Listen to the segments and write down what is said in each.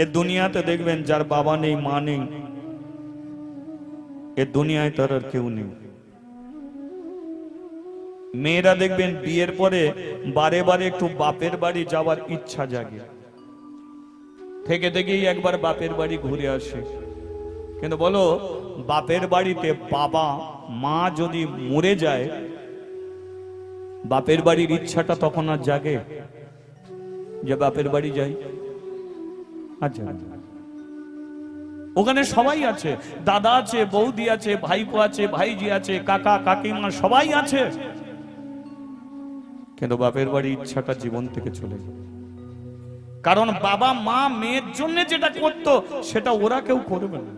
এ দুনিয়াতে দেখবেন যার বাবা নেই মা নেই, এ দুনিয়ায় তার আর কেউ নেই। মেয়েরা দেখবেন বিয়ের পরে বারে বারে একটু বাপের বাড়ি যাওয়ার ইচ্ছা জাগে, থেকে থেকেই একবার বাপের বাড়ি ঘুরে আসে। কিন্তু বলো, বাপের বাড়িতে বাবা মা যদি মরে যায়, বাপের বাড়ির ইচ্ছাটা তখন আর জাগে যে বাপের বাড়ি যাই? আচ্ছা, ওখানে সবাই আছে, দাদা আছে, বৌদি আছে, ভাইপো আছে, ভাইজি আছে, কাকা কাকিমা সবাই আছে, কিন্তু বাপের বাড়ি ইচ্ছাটা জীবন থেকে চলে যায়। কারণ বাবা মা মেয়ের জন্য যেটা করতো সেটা ওরা কেউ করবে না।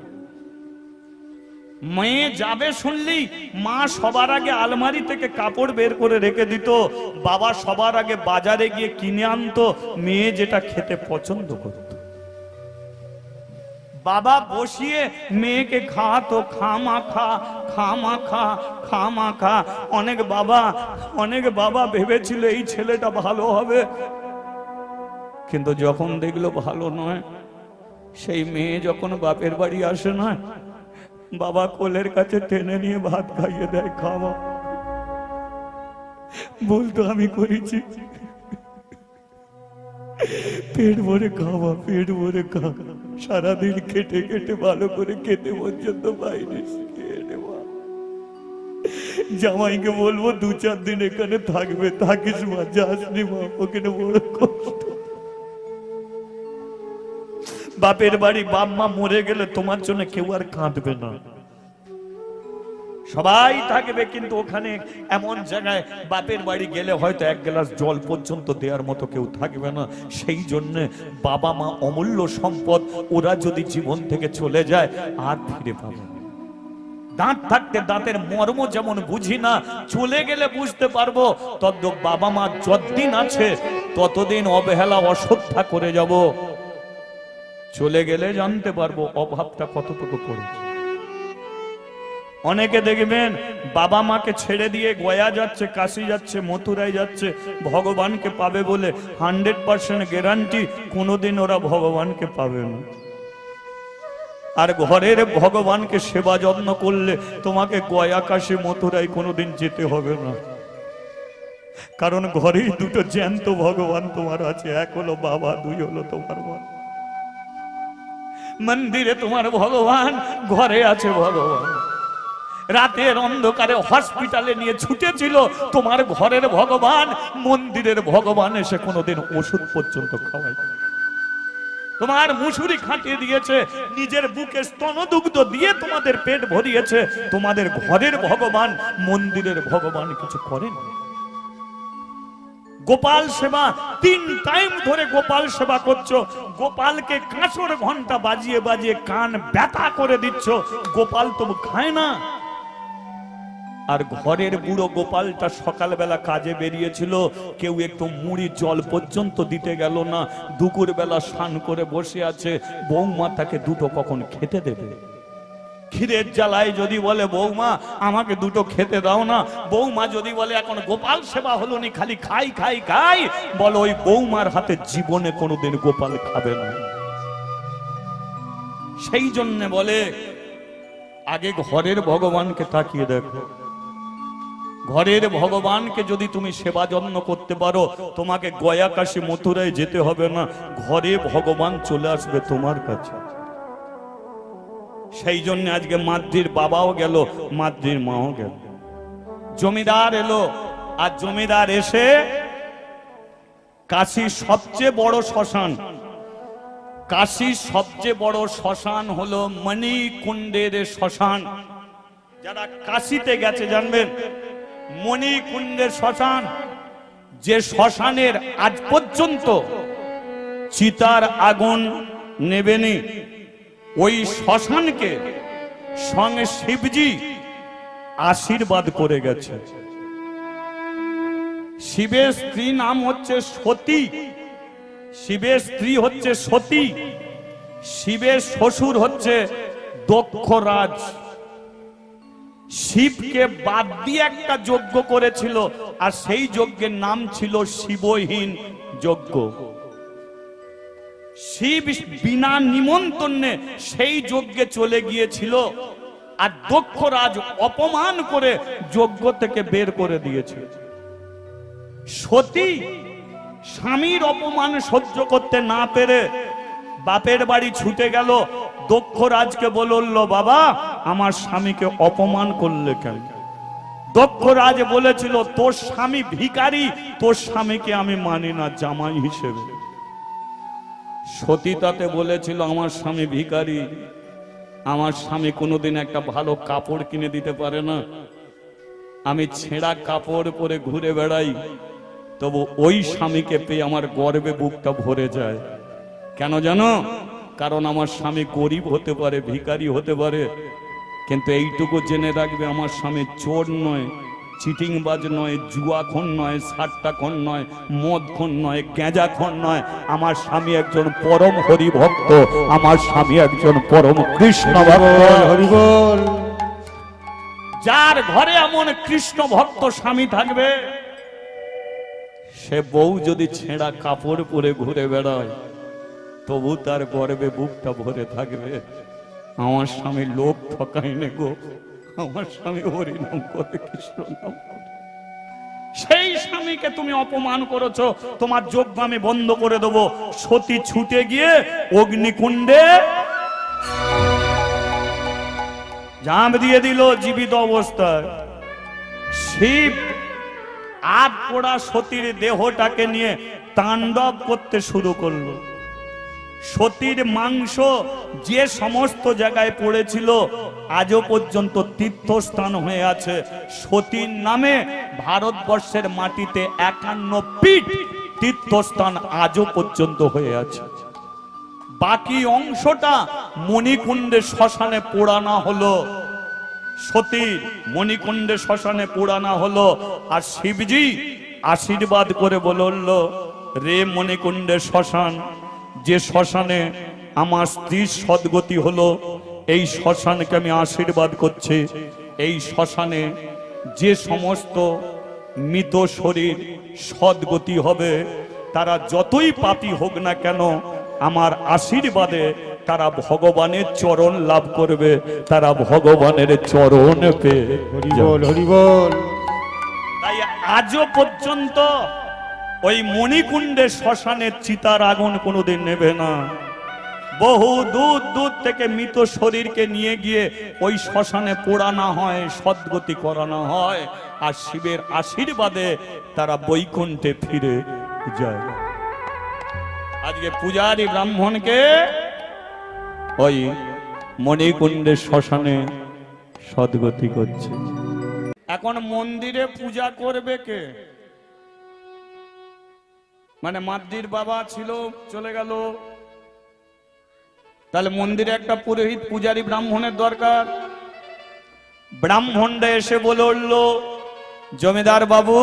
মেয়ে যাবে শুনলেই মা সবার আগে আলমারি থেকে কাপড় বের করে রেখে দিত, বাবা সবার আগে বাজারে গিয়ে কিনে আনতো মেয়ে যেটা খেতে পছন্দ করত। বাবা বসিয়ে মেয়েকে খাওয়াতো, খামা খা খামা খা খামা খা। অনেক বাবা ভেবেছিল এই ছেলেটা ভালো হবে, কিন্তু যখন দেখলো ভালো নয়, সেই মেয়ে যখন বাপের বাড়ি আসে না, বাবা কোলের কাছে টেনে নিয়ে ভাত খাইয়ে দেয়, খাওয়া। বলতো আমি করেছি, পেট ভরে খাওয়া, পেট ভরে খা, সারাদিন খেটে খেটে ভালো করে খেতে পর্যন্ত পাইনি। জামাইকে বলবো 2-4 দিন এখানে থাকবে, থাকিস মা, যাসনি মা, ওখানে বড় কষ্ট। বাপের বাড়ি বাপ মা মরে গেলে তোমার জন্য কেউ আর কাঁদবে না, সবাই থাকবে, কিন্তু ওখানে এমন জায়গায় বাপের বাড়ি গেলে হয়তো 1 গ্লাস জল পর্যন্ত দেওয়ার মতো কেউ থাকবে না। সেই জন্য বাবা মা অমূল্য সম্পদ, ওরা যদি জীবন থেকে চলে যায় আর ফিরে পাবে। দাঁত থাকতে দাঁতের মর্ম যেমন বুঝি না, চলে গেলে বুঝতে পারবো, তত বাবা মা যতদিন আছে ততদিন অবহেলা অশ্রদ্ধা করে যাব, চলে গেলে জানতে পারবো অভাবটা কতটুকু পড়েছে। অনেকে দেখবেন বাবা মাকে ছেড়ে দিয়ে গয়া যাচ্ছে, কাশি যাচ্ছে, মথুরায় যাচ্ছে ভগবানকে পাবে বলে, 100% গ্যারান্টি কোনোদিন ওরা ভগবানকে পাবে না। আর ঘরের ভগবানকে সেবা যত্ন করলে তোমাকে গয়া কাশি মথুরায় কোনোদিন যেতে হবে না, কারণ ঘরেই দুটো জ্যান্ত ভগবান তোমার আছে, এক হলো বাবা, 2 হলো তোমার মা। মন্দিরে তোমার ভগবান, ঘরে আছে ভগবান। রাতের অন্ধকারে হসপিটালে নিয়ে ছুটেছিল তোমার ঘরের ভগবান, মন্দিরের ভগবান এসে কোনোদিন ওষুধ পর্যন্ত খাওয়ায়। তোমার মুসুরি খাটিয়ে দিয়েছে, নিজের বুকে স্তনদুগ্ধ দিয়ে তোমাদের পেট ভরিয়েছে, তোমাদের ঘরের ভগবান, মন্দিরের ভগবান কিছু করেন। গোপাল সেবা 3 টাইম ধরে গোপাল সেবা করছো, গোপালকে কাঁচর ঘন্টা বাজিয়ে বাজিয়ে কান ব্যথা করে দিচ্ছ, গোপাল তবু খায় না। আর ঘরের বুড়ো গোপালটা সকালবেলা কাজে বেরিয়েছিল, কেউ একটু মুড়ি জল পর্যন্ত দিতে গেল না, দুপুর বেলা স্নান করে বসে আছে, বৌমা তাকে দুটো কখন খেতে দেবে? খিদের জ্বালায় যদি বলে বৌমা আমাকে দুটো খেতে দাও না, বৌমা যদি বলে এখন গোপাল সেবা হলো নি, খালি খাই খাই খাই, বলো ওই বৌমার হাতে জীবনে কোনোদিন গোপাল খাবে না। সেই জন্য বলে আগে ঘরের ভগবানকে তাকিয়ে দেখো, ঘরের ভগবানকে যদি তুমি সেবা যত্ন করতে পারো, তোমাকে গয়া কাশী মথুরায় যেতে হবে না, ঘরে ভগবান চলে আসবে তোমার কাছে। সেই জন্য আজকে মাদ্রির বাবাও গেল, মাদ্রির মাও গেল, জমিদার এলো, আর জমিদার এসে কাশীর সবচেয়ে বড় শ্মশান, কাশীর সবচেয়ে বড় শ্মশান হলো মণিকুণ্ডের শ্মশান। যারা কাশীতে গেছে জানবেন মণিকুণ্ডের শ্মশান, যে শ্মশানের আজ পর্যন্ত চিতার আগুন নেবেনি, ওই শ্মশানকে সঙ্গে শিবজি আশীর্বাদ করে গেছে। শিবের স্ত্রী নাম হচ্ছে সতী, শিবের স্ত্রী হচ্ছে সতী, শিবের শ্বশুর হচ্ছে দক্ষরাজ। শিবকে বাদ দিয়ে একটা যজ্ঞ করেছিল, আর সেই যজ্ঞের নাম ছিল শিবহীন যজ্ঞ। শিব বিনা নিমন্ত্রণে সেই যজ্ঞে চলে গিয়েছিল, আর দক্ষরাজ অপমান করে যজ্ঞ থেকে বের করে দিয়েছিল। সতী স্বামীর অপমান সহ্য করতে না পেরে বাপের বাড়ি ছুটে গেল। দক্ষরাজকে বলল, বাবা আমার স্বামীকে অপমান করলে কেন? দক্ষরাজ বলেছিল, তোর স্বামী ভিখারি, তোর স্বামীকে আমি মানি না জামাই হিসেবে। সতী তাতে বলেছিল, আমার স্বামী ভিখারি, আমার স্বামী কোনোদিন একটা ভালো কাপড় কিনে দিতে পারে না, আমি ছেঁড়া কাপড় পরে ঘুরে বেড়াই, তবু ওই স্বামীকে পেয়ে আমার গর্বে বুকটা ভরে যায়। কেন জানো? কারণ আমার স্বামী গরিব হতে পারে, ভিখারি হতে পারে, কিন্তু এইটুকু জেনে রাখবে আমার স্বামী চোর নয়, চিটিংবাজ নয়, জুয়াখন নয়, সাট্টাখন নয়, মদখন নয়, গাঁজাখন নয়। আমার স্বামী একজন পরম হরি ভক্ত, আমার স্বামী একজন পরম কৃষ্ণ ভক্ত। হরি বল। যার ঘরে এমন কৃষ্ণ ভক্ত স্বামী থাকবে, সে বউ যদি ছেঁড়া কাপড় পরে ঘুরে বেড়ায়, তবু তার গর্বে বুকটা ভরে থাকবে, আমার স্বামী লোক ঠকায়নি গো, আমার স্বামী হরিনাম করে, কৃষ্ণ নাম করে। সেই স্বামীকে তুমি অপমান করেছো, তোমার যজ্ঞ আমি বন্ধ করে দেবো। সতী ছুটে গিয়ে অগ্নিকুণ্ডে ঝাঁপ দিয়ে দিল জীবিত অবস্থায়। শিব আট পোড়া সতীর দেহটাকে নিয়ে তাণ্ডব করতে শুরু করলো। সতীর মাংস যে সমস্ত জায়গায় পড়েছিল আজও পর্যন্ত তীর্থস্থান হয়ে আছে। সতীর নামে ভারতবর্ষের মাটিতে 51 পীঠ তীর্থস্থান আজও পর্যন্ত হয়ে আছে। বাকি অংশটা মণিকুণ্ডে শ্মশানে পোড়ানো হলো। সতীর মণিকুণ্ডে শ্মশানে পোড়ানো হলো। আর শিবজি আশীর্বাদ করে বলল, রে মণিকুণ্ডে শ্মশান, যে শ্মশানে আমার স্ত্রীর সদ্গতি হলো, এই শ্মশানকে আমি আশীর্বাদ করছি। এই শ্মশানে যে সমস্ত মৃত শরীর সদ্গতি হবে, তারা যতই পাপী হোক না কেন, আমার আশীর্বাদে তারা ভগবানের চরণ লাভ করবে, তারা ভগবানের চরণ পেয়ে। হরি বল, হরি বল। তাই আজও পর্যন্ত ওই মণিকুণ্ডের শ্মশানের চিতার আগুন কোনোদিন নেবে না। বহু দূর দূর থেকে মৃত শরীরকে নিয়ে গিয়ে ওই শ্মশানে পোড়ানো হয়, সদ্গতি করানো হয়, আর শিবের আশীর্বাদে তারা বৈকুণ্ঠে ফিরে যায়। আজকে পূজারী ব্রাহ্মণকে ওই মণিকুণ্ডের শ্মশানে সদ্গতি করছে। এখন মন্দিরে পূজা করবে কে? মানে মাদ্রির বাবা ছিল, চলে গেল, তাহলে মন্দিরে একটা পুরোহিত পূজারী ব্রাহ্মণের দরকার। ব্রাহ্মণটা এসে বলল, জমিদার বাবু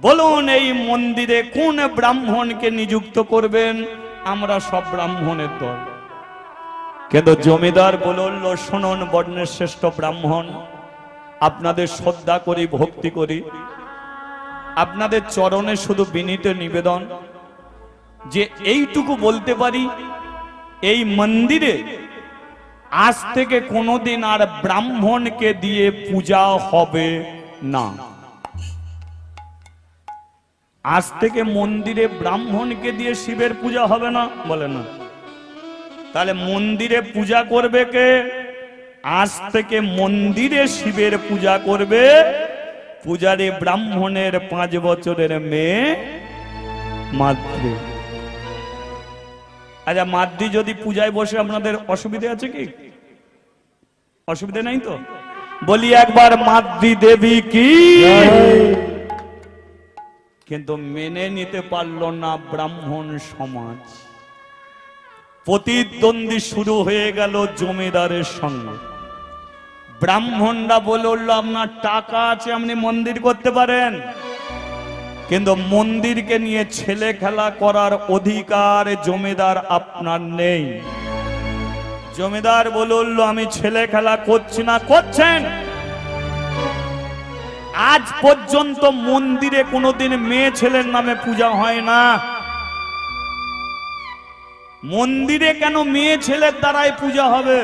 বলুন এই মন্দিরে কোন ব্রাহ্মণকে নিযুক্ত করবেন, আমরা সব ব্রাহ্মণের দল। কিন্তু জমিদার বলল, শুনুন বর্ণের শ্রেষ্ঠ ব্রাহ্মণ, আপনাদের শ্রদ্ধা করি, ভক্তি করি, আপনাদের চরণে শুধু বিনীত নিবেদন যে এইটুকু বলতে পারি, এই মন্দিরে আজ থেকে কোনোদিন আর ব্রাহ্মণকে দিয়ে পূজা হবে না। আজ থেকে মন্দিরে ব্রাহ্মণকে দিয়ে শিবের পূজা হবে না, বলে না। তাহলে মন্দিরে পূজা করবে কে? আজ থেকে মন্দিরে শিবের পূজা করবে পূজারী ব্রাহ্মণের 5 বছরের মেয়ে মাদ্রি। আচ্ছা, মাদ্রি যদি পূজায় বসে আপনাদের অসুবিধা আছে কি? অসুবিধা নাই তো? বলি একবার মাদ্রি দেবী কি। কিন্তু মেনে নিতে পারল না ব্রাহ্মণ সমাজ। প্রতিদ্বন্দ্বী শুরু হয়ে গেল জমিদারের সঙ্গে। ব্রাহ্মণরা বলল, আপনার টাকা আছে, আপনি মন্দির করতে পারেন, কিন্তু মন্দিরকে নিয়ে ছেলে খেলা করার অধিকার জমিদার আপনার নেই। জমিদার বলল, আমি ছেলে খেলা করছি না। করছেন। আজ পর্যন্ত মন্দিরে কোনোদিন মেয়ে ছেলের নামে পূজা হয় না। মন্দিরে কেন মেয়ে ছেলের দ্বারাই পূজা হবে?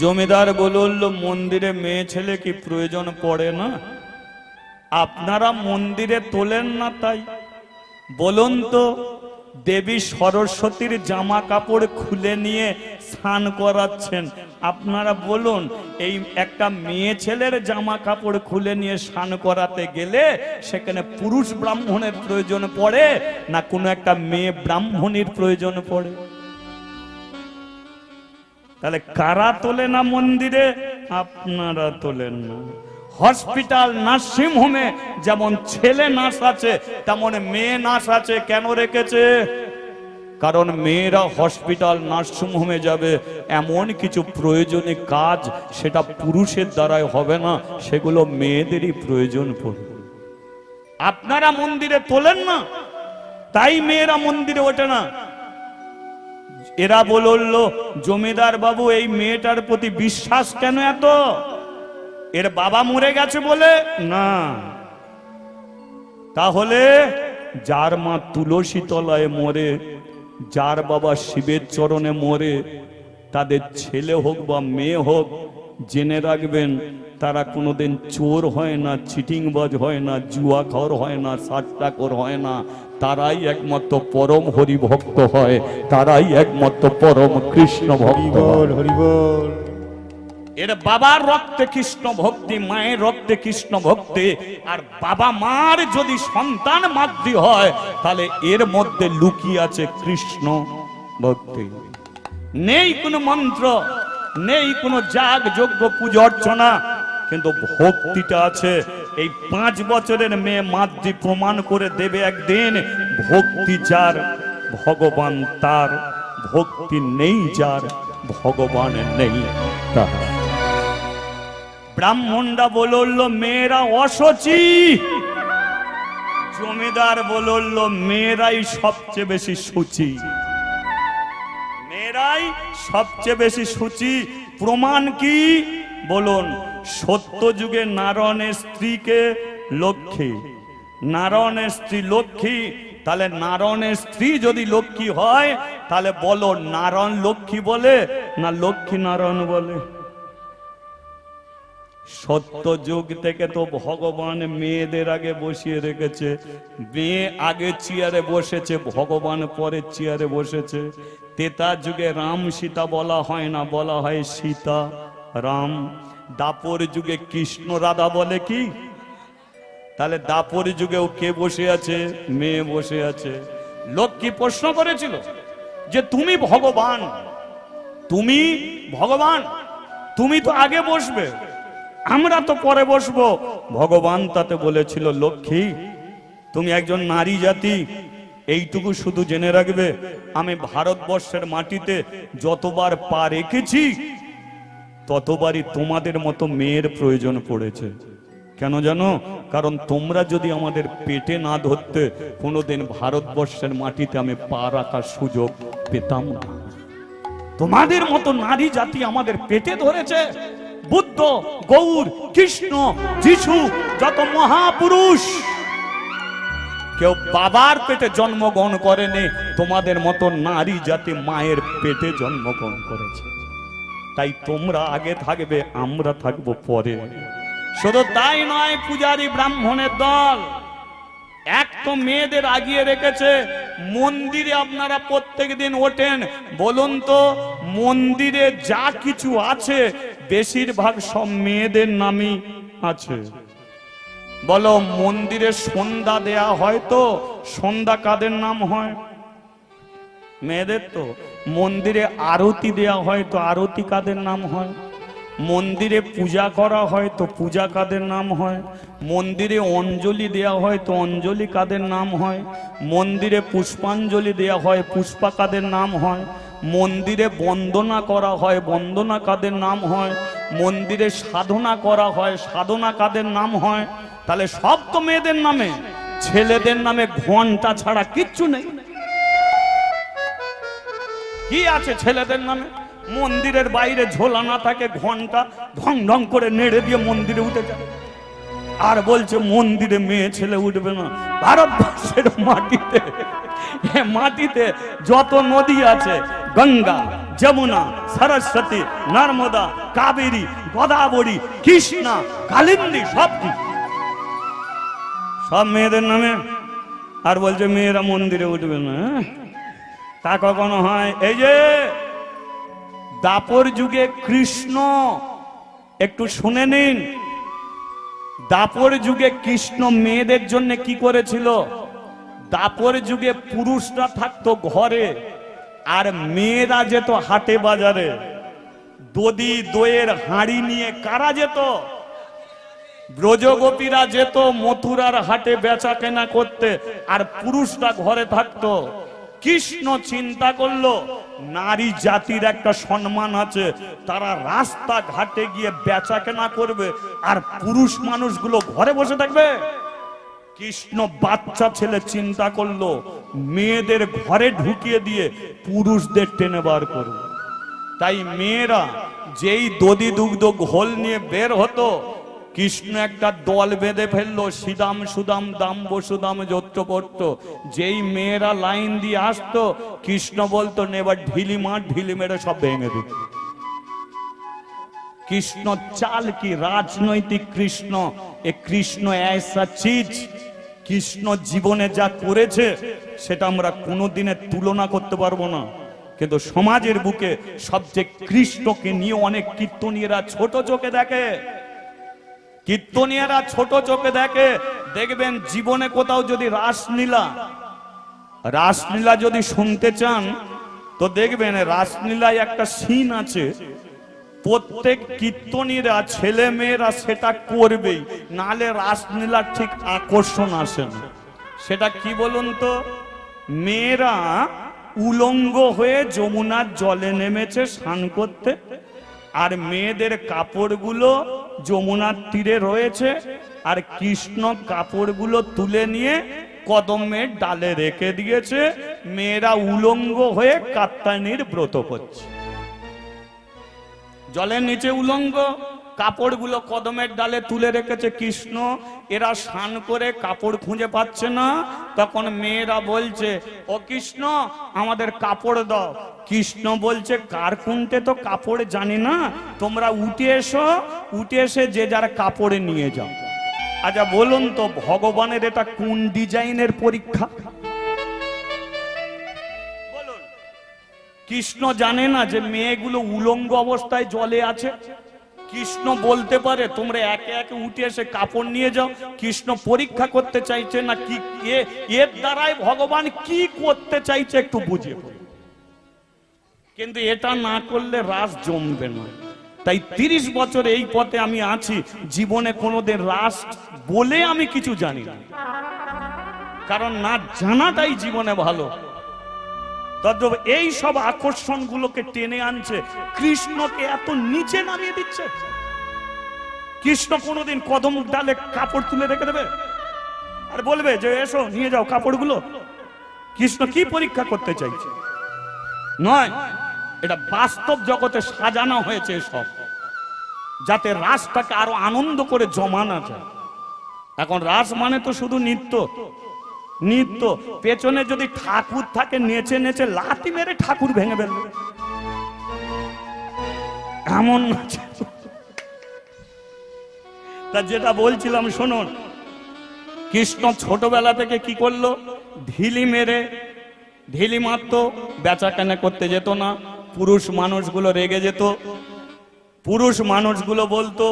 জমিদার বলল, মন্দিরে মেয়ে ছেলে কি প্রয়োজন পড়ে না? আপনারা মন্দিরে তোলেন না, তাই বলুন তো, দেবী সরস্বতীর জামা কাপড় খুলে নিয়ে স্নান করাচ্ছেন, আপনারা বলুন এই একটা মেয়ে ছেলের জামা কাপড় খুলে নিয়ে স্নান করাতে গেলে সেখানে পুরুষ ব্রাহ্মণের প্রয়োজন পড়ে না কোনো একটা মেয়ে ব্রাহ্মণীর প্রয়োজন পড়ে? তাহলে কারা তোলে না মন্দিরে? আপনারা তোলেন না। হসপিটাল নার্সিং হোমে যেমন ছেলে নার্স আছে তেমন মেয়ে নার্স আছে। কেন রেখেছে? কারণ মেয়েরা হসপিটাল নার্সিং হোমে যাবে, এমন কিছু প্রয়োজনীয় কাজ সেটা পুরুষের দ্বারাই হবে না, সেগুলো মেয়েদেরই প্রয়োজন পড়বে। আপনারা মন্দিরে তোলেন না, তাই মেয়েরা মন্দিরে ওঠে না। এরা বলল, জমিদার বাবু এই মেয়েটার প্রতি বিশ্বাস কেন এত? এর বাবা মরে গেছে বলে না, তাহলে যার মা তুলসী তলায় মরে, যার বাবা শিবের চরণে মরে, তাদের ছেলে হোক বা মেয়ে হোক, জেনে রাখবেন তারা কোনোদিন চোর হয় না, চিটিংবাজ হয় না, জুয়াখোর হয় না, সাট্টাখোর হয় না। তারাই একমাত্র পরম হরি ভক্ত হয়, তারাই একমাত্র পরম কৃষ্ণ ভক্ত। হরি বল। এর বাবার রক্তে কৃষ্ণ ভক্তি, মায়ের রক্তে কৃষ্ণ ভক্তি। আর বাবা মার যদি সন্তান মাতৃ হয় তাহলে এর মধ্যে লুকিয়ে আছে কৃষ্ণ ভক্তি। নেই কোনো মন্ত্র, নেই কোনো যাগ যজ্ঞ পূজা অর্চনা, কিন্তু ভক্তিটা আছে। এই 5 বছরের মেয়ে মাতৃ প্রমাণ করে দেবে একদিন, ভক্তি যার ভগবান তার, ভক্তি নেই যার ভগবান নেই তার। ব্রাহ্মণরা বলল মেয়েরা অসুচি, জমিদার বলল মেয়েরাই সবচেয়ে বেশি সূচি, মেয়েরাই সবচেয়ে বেশি সূচি। প্রমাণ কি বলুন? সত্য যুগে নারায়ণের স্ত্রীকে লক্ষ্মী, নারায়ণের স্ত্রী লক্ষ্মী, তাহলে নারায়ণের স্ত্রী যদি লক্ষ্মী হয় তাহলে বলো নারায়ণ লক্ষ্মী বলে না লক্ষ্মী নারায়ণ বলে? সত্য যুগ থেকে তো ভগবান মেয়েদের আগে বসিয়ে রেখেছে, মেয়ে আগে চেয়ারে বসেছে, ভগবান পরে চেয়ারে বসেছে। তেতা যুগে রাম সীতা বলা হয় না, বলা হয় সীতা রাম। দাপর যুগে কৃষ্ণ রাধা বলে কি? তাহলে দাপর যুগেও কে বসে আছে? মেয়ে বসে আছে। লক্ষ্মী প্রশ্ন করেছিল যে তুমি ভগবান, তুমি ভগবান, তুমি তো আগে বসবে, আমরা তো পরে বসবো। ভগবান তাতে বলেছিল লক্ষ্মী তুমি একজন নারী জাতি, এইটুকু শুধু জেনে রাখবে, আমি ভারতবর্ষের মাটিতে যতবার পা রেখেছি ততবারই তোমাদের মতো মেয়ের প্রয়োজন পড়েছে। কেন জানো? কারণ তোমরা যদি আমাদের পেটে না ধরতে কোনোদিন ভারতবর্ষের মাটিতে আমি পা রাখার সুযোগ পেতাম না। তোমাদের মতো নারী জাতি আমাদের পেটে ধরেছে। বুদ্ধ, গৌর, কৃষ্ণ, যিশু, যত মহাপুরুষ কেউ বাবার পেটে জন্মগ্রহণ করেনি, তোমাদের মতো নারী জাতি মায়ের পেটে জন্মগ্রহণ করেছে। তাই তোমরা আগে থাকবে, আমরা থাকবো পরে। শুধু তাই নয়, পূজারী ব্রাহ্মণের দল এক তো মেয়েদের আগিয়ে রেখেছে। মন্দিরে আপনারা প্রত্যেক দিন ওঠেন, বলুন তো মন্দিরে যা কিছু আছে বেশিরভাগ সব মেয়েদের নামই আছে। বলো মন্দিরে সন্ধ্যা দেয়া হয় তো সন্ধ্যা কাদের নাম হয়? মেয়েদের। তো মন্দিরে আরতি দেয়া হয় তো আরতি কাদের নাম হয়? মন্দিরে পূজা করা হয় তো পূজা কাদের নাম হয়? মন্দিরে অঞ্জলি দেয়া হয় তো অঞ্জলি কাদের নাম হয়? মন্দিরে পুষ্পাঞ্জলি দেয়া হয়, পুষ্পা কাদের নাম হয়? মন্দিরে বন্দনা করা হয়, বন্দনা কাদের নাম হয়? মন্দিরে সাধনা করা হয়, সাধনা কাদের নাম হয়? তাহলে সব তো মেয়েদের নামে। ছেলেদের নামে ঘন্টা ছাড়া কিচ্ছু নেই। কি আছে ছেলেদের নামে? মন্দিরের বাইরে ঝোলা না থাকে ঘন্টা, ঢং ঢং করে নেড়ে দিয়ে মন্দিরে উঠে যায়। আর বলছে মন্দিরে মেয়ে ছেলে উঠবে না। ভারতবর্ষের মাটিতে মাটিতে যত নদী আছে, গঙ্গা, যমুনা, সরস্বতী, নর্মদা, কাবেরী, গোদাবরী, কৃষ্ণা, কালিন্দী, সব মেয়েদের নামে। আর বলছে মেয়েরা মন্দিরে উঠবে না, তা কখনো হয়? এই যে দাপর যুগে কৃষ্ণ, একটু শুনে নিন, দাপর যুগে কৃষ্ণ মেয়েদের জন্য কি করেছিল? দাপর যুগে পুরুষরা থাকতো ঘরে, আর মেয়েরা যেত হাটে বাজারে। দধি দইয়ের হাঁড়ি নিয়ে কারা যেত? ব্রজগোপীরা যেত মথুরার হাটে বেচা কেনা করতে, আর পুরুষরা ঘরে থাকতো। কৃষ্ণ চিন্তা করলো নারী জাতির একটা সম্মান আছে, তারা রাস্তা ঘাটে গিয়ে বেচা কেনা করবে, আর পুরুষ মানুষগুলো ঘরে বসে থাকবে। কৃষ্ণ বাচ্চা ছেলে চিন্তা করলো মেয়েদের ঘরে ঢুকিয়ে দিয়ে পুরুষদের টেনে বার করবে। তাই মেয়েরা যেই দধি দুগ্ধ ঘোল নিয়ে বের হতো, কৃষ্ণ একটা দল বেঁধে ফেললো, সিদাম সুদাম দাম বসুদাম যত্র পড়ত। যেই মেয়েরা লাইন দিয়ে আসতো, কৃষ্ণ বলতো এবার ঢিলি মার, ঢিলি মেরে সব ভেঙে দিত। কৃষ্ণ চাল কি রাজনৈতিক কৃষ্ণ, এ কৃষ্ণ ऐसा চিজ, কৃষ্ণ জীবনে যা করেছে সেটা আমরা কোনোদিনের তুলনা করতে পারবো না। কিন্তু সমাজের বুকে সবচেয়ে কৃষ্ণকে নিয়ে অনেক কীর্তনীয়রা ছোট চোখে দেখে। কীর্তনীয়রা ছোট চোখে দেখে। দেখবেন জীবনে কোথাও যদি রাসলীলা যদি শুনতে চান, তো দেখবেন রাসলীলায় একটা সিন আছে, প্রত্যেক কীর্তনীরা ছেলে মেয়েরা সেটা করবেই, নালে রাসলীলার ঠিক আকর্ষণ আসে না। সেটা কি বলুন তো? মেয়েরা উলঙ্গ হয়ে যমুনার জলে নেমেছে স্নান করতে, আর মেয়েদের কাপড়গুলো যমুনার তীরে রয়েছে, আর কৃষ্ণ কাপড়গুলো তুলে নিয়ে কদমের ডালে রেখে দিয়েছে। মেয়েরা উলঙ্গ হয়ে কাত্যায়নীর ব্রত করছে, জলের নিচে উলঙ্গ, কাপড়গুলো কদমের ডালে তুলে রেখেছে কৃষ্ণ। এরা স্নান করে কাপড় খুঁজে পাচ্ছে না, তখন মেয়েরা বলছে ও কৃষ্ণ আমাদের কাপড় দাও। কৃষ্ণ বলছে কার কুন্টে তো কাপড় জানি না, তোমরা উঠে এসো, উঠে এসে যে যার কাপড়ে নিয়ে যাও। আচ্ছা বলুন তো ভগবানের এটা কোন ডিজাইনের পরীক্ষা? কৃষ্ণ জানে না যে মেয়েগুলো উলঙ্গ অবস্থায় জলে আছে? কৃষ্ণ বলতে পারে তোমরা একে একে উঠে এসে কাপড় নিয়ে যাও? কৃষ্ণ পরীক্ষা করতে চাইছে না কি এর দ্বারাই ভগবান কি করতে চাইছে একটু বুঝিয়ে। কিন্তু এটা না করলে রাস জমবে না। তাই 30 বছর এই পথে আমি আছি, জীবনে কোনোদিন রাস বলে আমি কিছু জানি না, কারণ না জানাটাই জীবনে ভালো। এই সব আকর্ষণ গুলোকে টেনে আনছে, কৃষ্ণকে এত নিচে নামিয়ে দিচ্ছে। কৃষ্ণ কোনোদিন কদম ডালে কাপড় তুলে রেখে দেবে আর বলবে যে এসো নিয়ে যাও কাপড়গুলো? কৃষ্ণ কি পরীক্ষা করতে চাইছে? নয়, এটা বাস্তব জগতে সাজানো হয়েছে সব, যাতে রাসটাকে আরো আনন্দ করে জমানো যায়। এখন রাস মানে তো শুধু নৃত্য, পেছনে যদি ঠাকুর থাকে নেচে নেচে লাথি মেরে ঠাকুর ভেঙে ফেলবে, এমন নাচে। তা যেটা বলছিলাম শুনুন, কৃষ্ণ ছোটবেলা থেকে কি করলো? ঢিলি মারতো, বেচা কেনা করতে যেত না। পুরুষ মানুষগুলো রেগে যেত, পুরুষ মানুষগুলো বলতো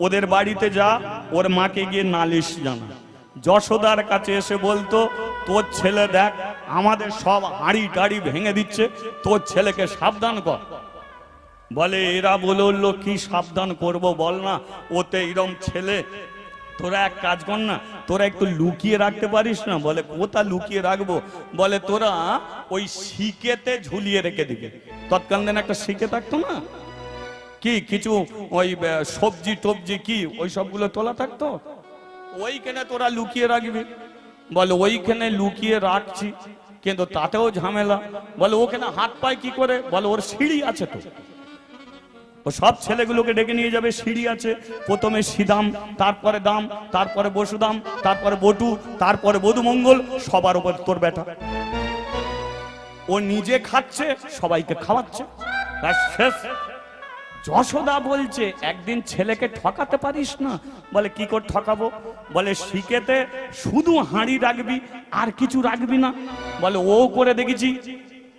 ওদের বাড়িতে যা, ওর মাকে গিয়ে নালিশ জানা। যশোদার কাছে এসে বলতো তোর ছেলে দেখ আমাদের সব হাঁড়ি টাড়ি ভেঙে দিচ্ছে, তোর ছেলেকে সাবধান কর। বলে এরা বললো কি সাবধান করব বল না, ওতে এরম ছেলে, তোরা এক কাজ কর না, তোরা একটু লুকিয়ে রাখতে পারিস না? বলে কোথা লুকিয়ে রাখবো? বলে তোরা ওই শিকেতে ঝুলিয়ে রেখে দিবে। তৎকালীন একটা শিকে থাকতো না, কি কিছু ওই সবজি টবজি কি ওই সবগুলো তোলা থাকতো, ওইখানে তোরা লুকিয়ে রাখবি। বলে ওইখানে লুকিয়ে রাখছি, কিন্তু তাতেও ঝামেলা। বলে ওখানে হাত পায় কি করে? বলে ওর সিঁড়ি আছে তো। ও সব ছেলেগুলোকে ডেকে নিয়ে যাবে, সিঁড়ি আছে, প্রথমে সিদাম, তারপরে দাম, তারপরে বসুদাম, তারপরে বটু, তারপরে বধুমঙ্গল, সবার উপর তোর বেটা। ও নিজে খাচ্ছে, সবাইকে খাওয়াচ্ছে, ব্যাস শেষ। যশোদা বলছে একদিন ছেলেকে ঠকাতে পারিস না? বলে কি করে ঠকাবো? বলে শিকেতে শুধু হাঁড়ি রাখবি, আর কিছু রাখবি না। বলে ও করে দেখেছি,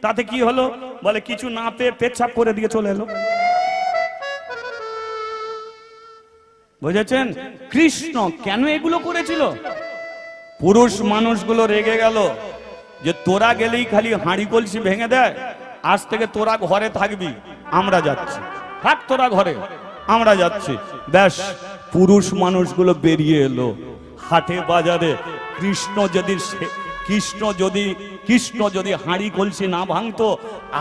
তাতে কি হলো? বলে কিছু না পেয়ে পেচ্ছাপ করে দিয়ে চলে এলো। বুঝেছেন? কৃষ্ণ কেন এগুলো করেছিল? পুরুষ মানুষগুলো রেগে গেল যে তোরা গেলেই খালি হাঁড়ি কলসি ভেঙে দেয়, আজ থেকে তোরা ঘরে থাকবি, আমরা যাচ্ছি, থাক তোরা ঘরে, আমরা যাচ্ছি। ব্যাস, পুরুষ মানুষগুলো বেরিয়ে এলো হাটে বাজারে। কৃষ্ণ যদি হাঁড়ি কলসি না ভাঙতো,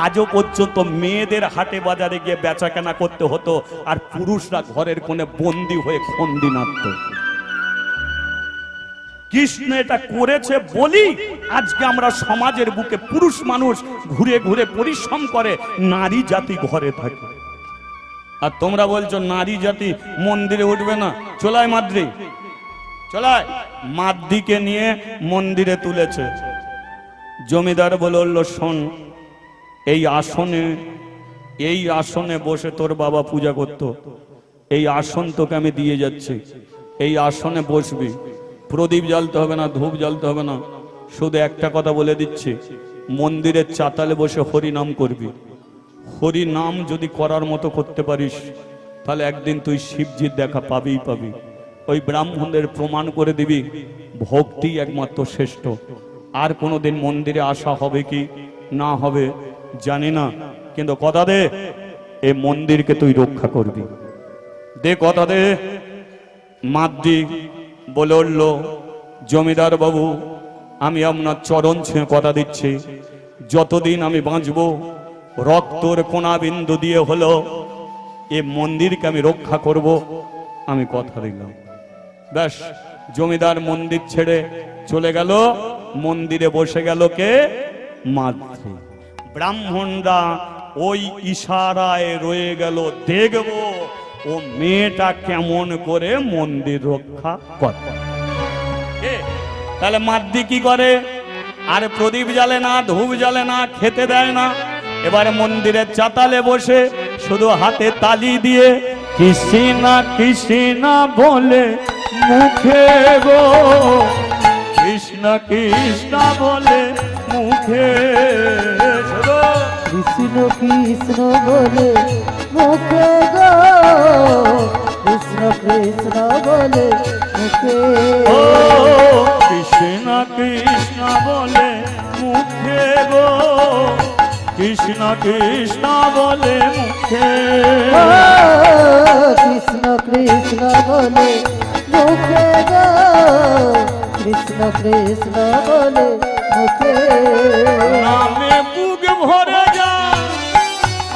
আজও পর্যন্ত মেয়েদের হাটে বাজারে গিয়ে বেচা কেনা করতে হতো, আর পুরুষরা ঘরের কোণে বন্দী হয়ে খন্দি নাড়ত। কৃষ্ণ এটা করেছে বলি আজকে আমরা সমাজের বুকে পুরুষ মানুষ ঘুরে ঘুরে পরিশ্রম করে, নারী জাতি ঘরে থাকে। আর তোমরা বলছো নারী জাতি মন্দিরে উঠবে না, চলায় মাদ্রি, চলায় মাদ্রিকে নিয়ে মন্দিরে তুলেছে। জমিদার বলল, শোন, এই আসনে বসে তোর বাবা পূজা করত, এই আসন তোকে আমি দিয়ে যাচ্ছি, এই আসনে বসবি, প্রদীপ জ্বালতে হবে না, ধূপ জ্বালতে হবে না, শুধু একটা কথা বলে দিচ্ছি, মন্দিরের চাতালে বসে হরি নাম করবি। হরি নাম যদি করার মতো করতে পারিস, তাহলে একদিন তুই শিবজির দেখা পাবিই পাবি। ওই ব্রাহ্মণদের প্রমাণ করে দিবি ভক্তি একমাত্র শ্রেষ্ঠ। আর কোনোদিন মন্দিরে আসা হবে কি না হবে জানি না, কিন্তু কথা দে, এই মন্দিরকে তুই রক্ষা করবি, দে কথা দে। মাদ্রি বলে উঠল, জমিদার বাবু, আমি আপনার চরণ ছুঁয়ে কথা দিচ্ছি, যতদিন আমি বাঁচবো রক্তর কোনা বিন্দু দিয়ে হলো এ মন্দিরকে আমি রক্ষা করব, আমি কথা দিলাম। ব্যাস, জমিদার মন্দির ছেড়ে চলে গেল, মন্দিরে বসে গেল কে? মাদ্রি। ব্রাহ্মণরা ওই ইশারায় রয়ে গেল, দেখব ও মেয়েটা কেমন করে মন্দির রক্ষা করে। তাহলে মাদ্রি কি করে? আর প্রদীপ জ্বালে না, ধূপ জ্বালে না, খেতে দেয় না। এবারে মন্দিরের চাতালে বসে শুধু হাতে তালি দিয়ে কৃষ্ণ কৃষ্ণ বলে মুখে গো, কৃষ্ণ কৃষ্ণ বলে মুখে, কৃষ্ণ কৃষ্ণ বলে মুখে গো, কৃষ্ণ কৃষ্ণ বলে মুখে, ও কৃষ্ণ কৃষ্ণ বলে মুখে গো, কৃষ্ণ কৃষ্ণ বলে মুখে, কৃষ্ণ কৃষ্ণ বলে মুখে গো, কৃষ্ণ কৃষ্ণ বলে মুখে, নামে বুক ভরে যায়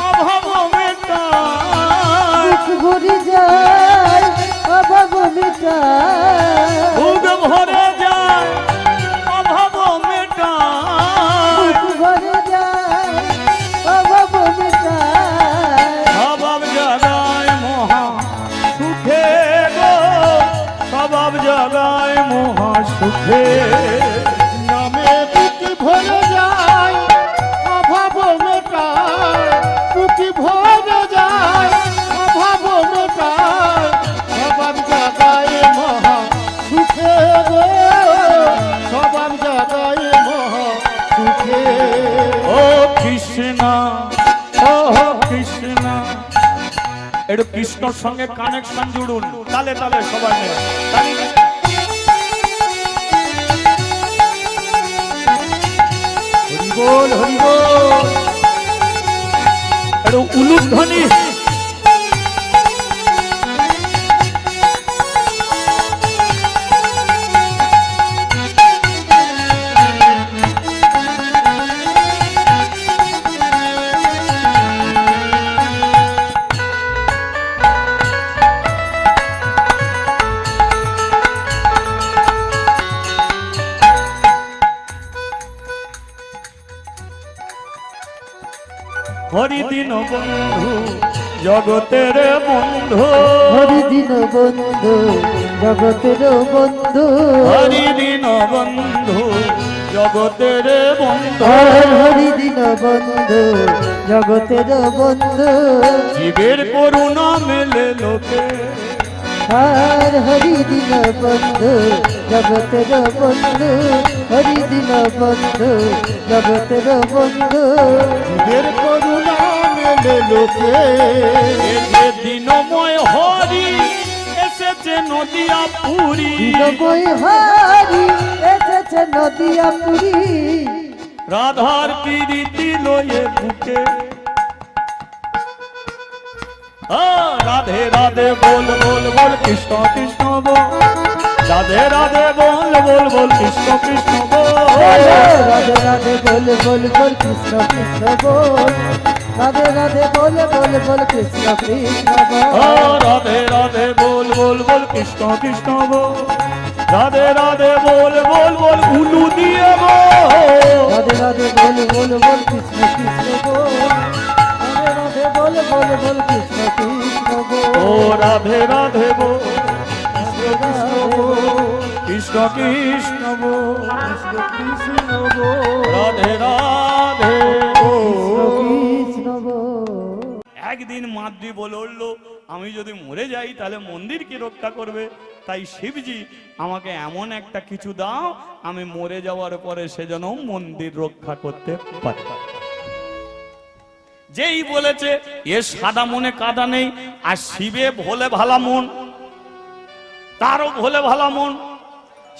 অভাব মেটায়, বুক ভরে যায় অভাব মেটায়, বুক ভরে যায় অভাব মেটায়, বুক ভরে যায় অভাব মেটায়, স্বভাব জাগায় মহা সুখে গো, স্বভাব জাগায় মহা সুখে, নামে বুকি ভরে যায় অভাব মেটায়, বুকি ভরে যায় অভাব মেটায়, স্বভাব জাগায় মহা সুখে গো, স্বভাব জাগায় মহা সুখে। ও কৃষ্ণ, ও কৃষ্ণ। একটু কৃষ্ণর সঙ্গে কানেকশন জুড়ুন, তালে তালে সবাই মিলে তালি। হরি বল, হরি বল। একটু উলুধ্বনি। হরিদিন বন্ধু জগতের বন্ধু, হরিদিন বন্ধু জগতের বন্ধু, হরিদিন বন্ধু জগতের বন্ধু, হরি দিন বন্ধু জগতের বন্ধু, জীবের করুণা মেলে লোকে। আর হরি দিন বন্ধু জগতের বন্ধু, হরি দিন বন্ধু জগতের বন্ধু, জীবের করুণা মেলে লোকে। এ যে দিনময় হরি এসেছে নদিয়া পুরী, দিনময় হরি এসেছে নদিয়া পুরী, রাধার প্রীতি লয়ে বুকে। রাধে রাধে বল বল বল কৃষ্ণ কৃষ্ণ বল, রাধে রাধে বল বল বল কৃষ্ণ কৃষ্ণ বল, রাধে রাধে বল বল বল কৃষ্ণ কৃষ্ণ বল, রাধে রাধে বল বল বল কৃষ্ণ কৃষ্ণ বল, রাধে রাধে বল বল বল কৃষ্ণ কৃষ্ণ বল, রাধে রাধে বল বল বল উলু দিয়ে বল, রাধে রাধে বল বল বল কৃষ্ণ কৃষ্ণ বল, রাধে রাধে বল বল বল কৃষ্ণ কৃষ্ণ বল, ও রাধে রাধে বল কৃষ্ণ কৃষ্ণ বল, কৃষ্ণ বল, রাধে রাধে কৃষ্ণ বল। একদিন মাদ্রি বলে উঠলো আমি যদি মরে যাই তাহলে মন্দির কি রক্ষা করবে, তাই শিবজি আমাকে এমন একটা কিছু দাও আমি মরে যাওয়ার পরে সে যেন মন্দির রক্ষা করতে পারে। যেই বলেছে এ সাদা মনে কাদা নেই, আর শিবে ভোলে ভালা মন, তারও ভোলে ভালা মন,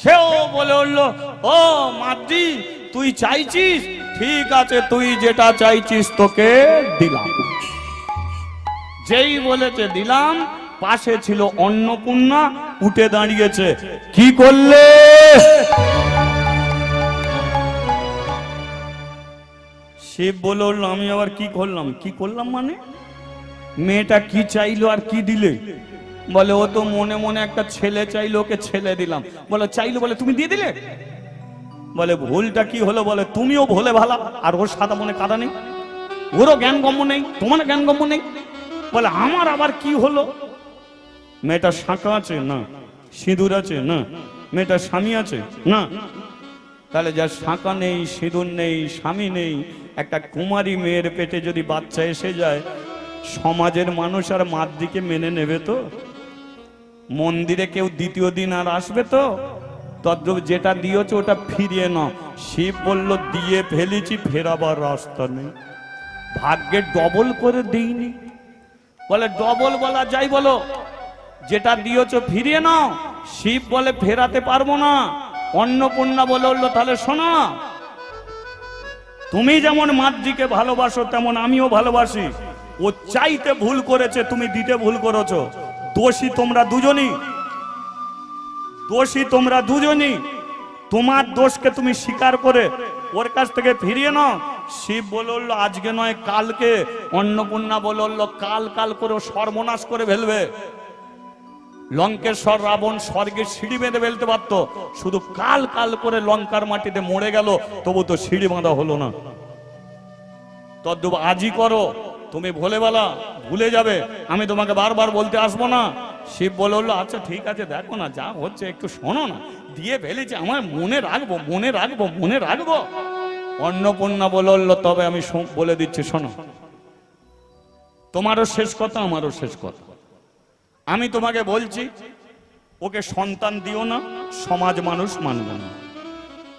সেও বলে উঠলো ও মাদ্রি তুই চাইছিস, ঠিক আছে তুই যেটা চাইছিস তোকে দিলাম। যেই বলেছে দিলাম, পাশে ছিল অন্নপূর্ণা, উঠে দাঁড়িয়েছে, কি করলে? শিব বলে উঠলো আমি আবার কি করলাম? কি করলাম মানে? মেয়েটা কি চাইলো আর কি দিলে? বলে ও তো মনে মনে একটা ছেলে চাইলো, ওকে ছেলে দিলাম। বলে চাইলো, বলে তুমি দিয়ে দিলে? বলে ভুলটা কি হলো? বলে তুমিও ভোলে ভালা, আর ওর সাদা মনে কাদা নেই, ওরও জ্ঞান গম্য নেই, তোমার জ্ঞান গম্য নেই। বলে আমার আবার কি হলো? মেয়েটা শাঁখা আছে না, সিঁদুর আছে না, মেয়েটার স্বামী আছে না, তাহলে যার শাঁখা নেই, সিঁদুর নেই, স্বামী নেই, একটা কুমারী মেয়ের পেটে যদি বাচ্চা এসে যায়, সমাজের মানুষ আর মাদ্রিকে মেনে নেবে তো? মন্দিরে কেউ দ্বিতীয় দিন আর আসবে তো? তদ্রূপ যেটা দিয়েছে ওটা ফিরিয়ে নাও। শিব বলল দিয়ে ফেলেছি, ফেরাবার রাস্তা নেই, ভাগ্যে ডবল করে দিইনি। বলে ডবল বলা যাই বলো, যেটা দিয়েছো ফিরিয়ে নাও। শিব বলে ফেরাতে পারবো না। অন্নপূর্ণা বলে উঠলো তাহলে শোনো, তুমি যেমন মাদ্রিকে ভালোবাসো তেমন আমিও ভালোবাসি। ও চাইতে ভুল করেছে, তুমি দিতে ভুল করেছো। দোষী তোমরা দুজনই, দোষী তোমরা দুজনই। তোমার দোষকে তুমি স্বীকার করে ওর কাছ থেকে ফিরিয়ে নাও। শিব বলে উঠলো আজকে নয় কালকে। অন্নপূর্ণা বলে উঠলো কাল কাল করে সর্বনাশ করে ফেলবে। লঙ্কেশ্বর রাবণ স্বর্গের সিঁড়ি বেঁধে ফেলতে পারতো, শুধু কাল কাল করে লঙ্কার মাটিতে মরে গেল, তবু তো সিঁড়ি বাঁধা হলো না। তদ্রূপ আজই করো, তুমি ভোলে বেলা ভুলে যাবে, আমি তোমাকে বারবার বলতে আসবো না। শিব বলে উঠলো আচ্ছা ঠিক আছে, দেখো না যা হচ্ছে একটু শোনো না, দিয়ে ফেলেছে, আমার মনে রাখবো মনে রাখবো মনে রাখবো। অন্নপূর্ণা বলে উঠলো তবে আমি বলে দিচ্ছি শোনো, তোমারও শেষ কথা আমারও শেষ কথা। আমি তোমাকে বলছি ওকে সন্তান দিও না, সমাজ মানুষ মানবে না,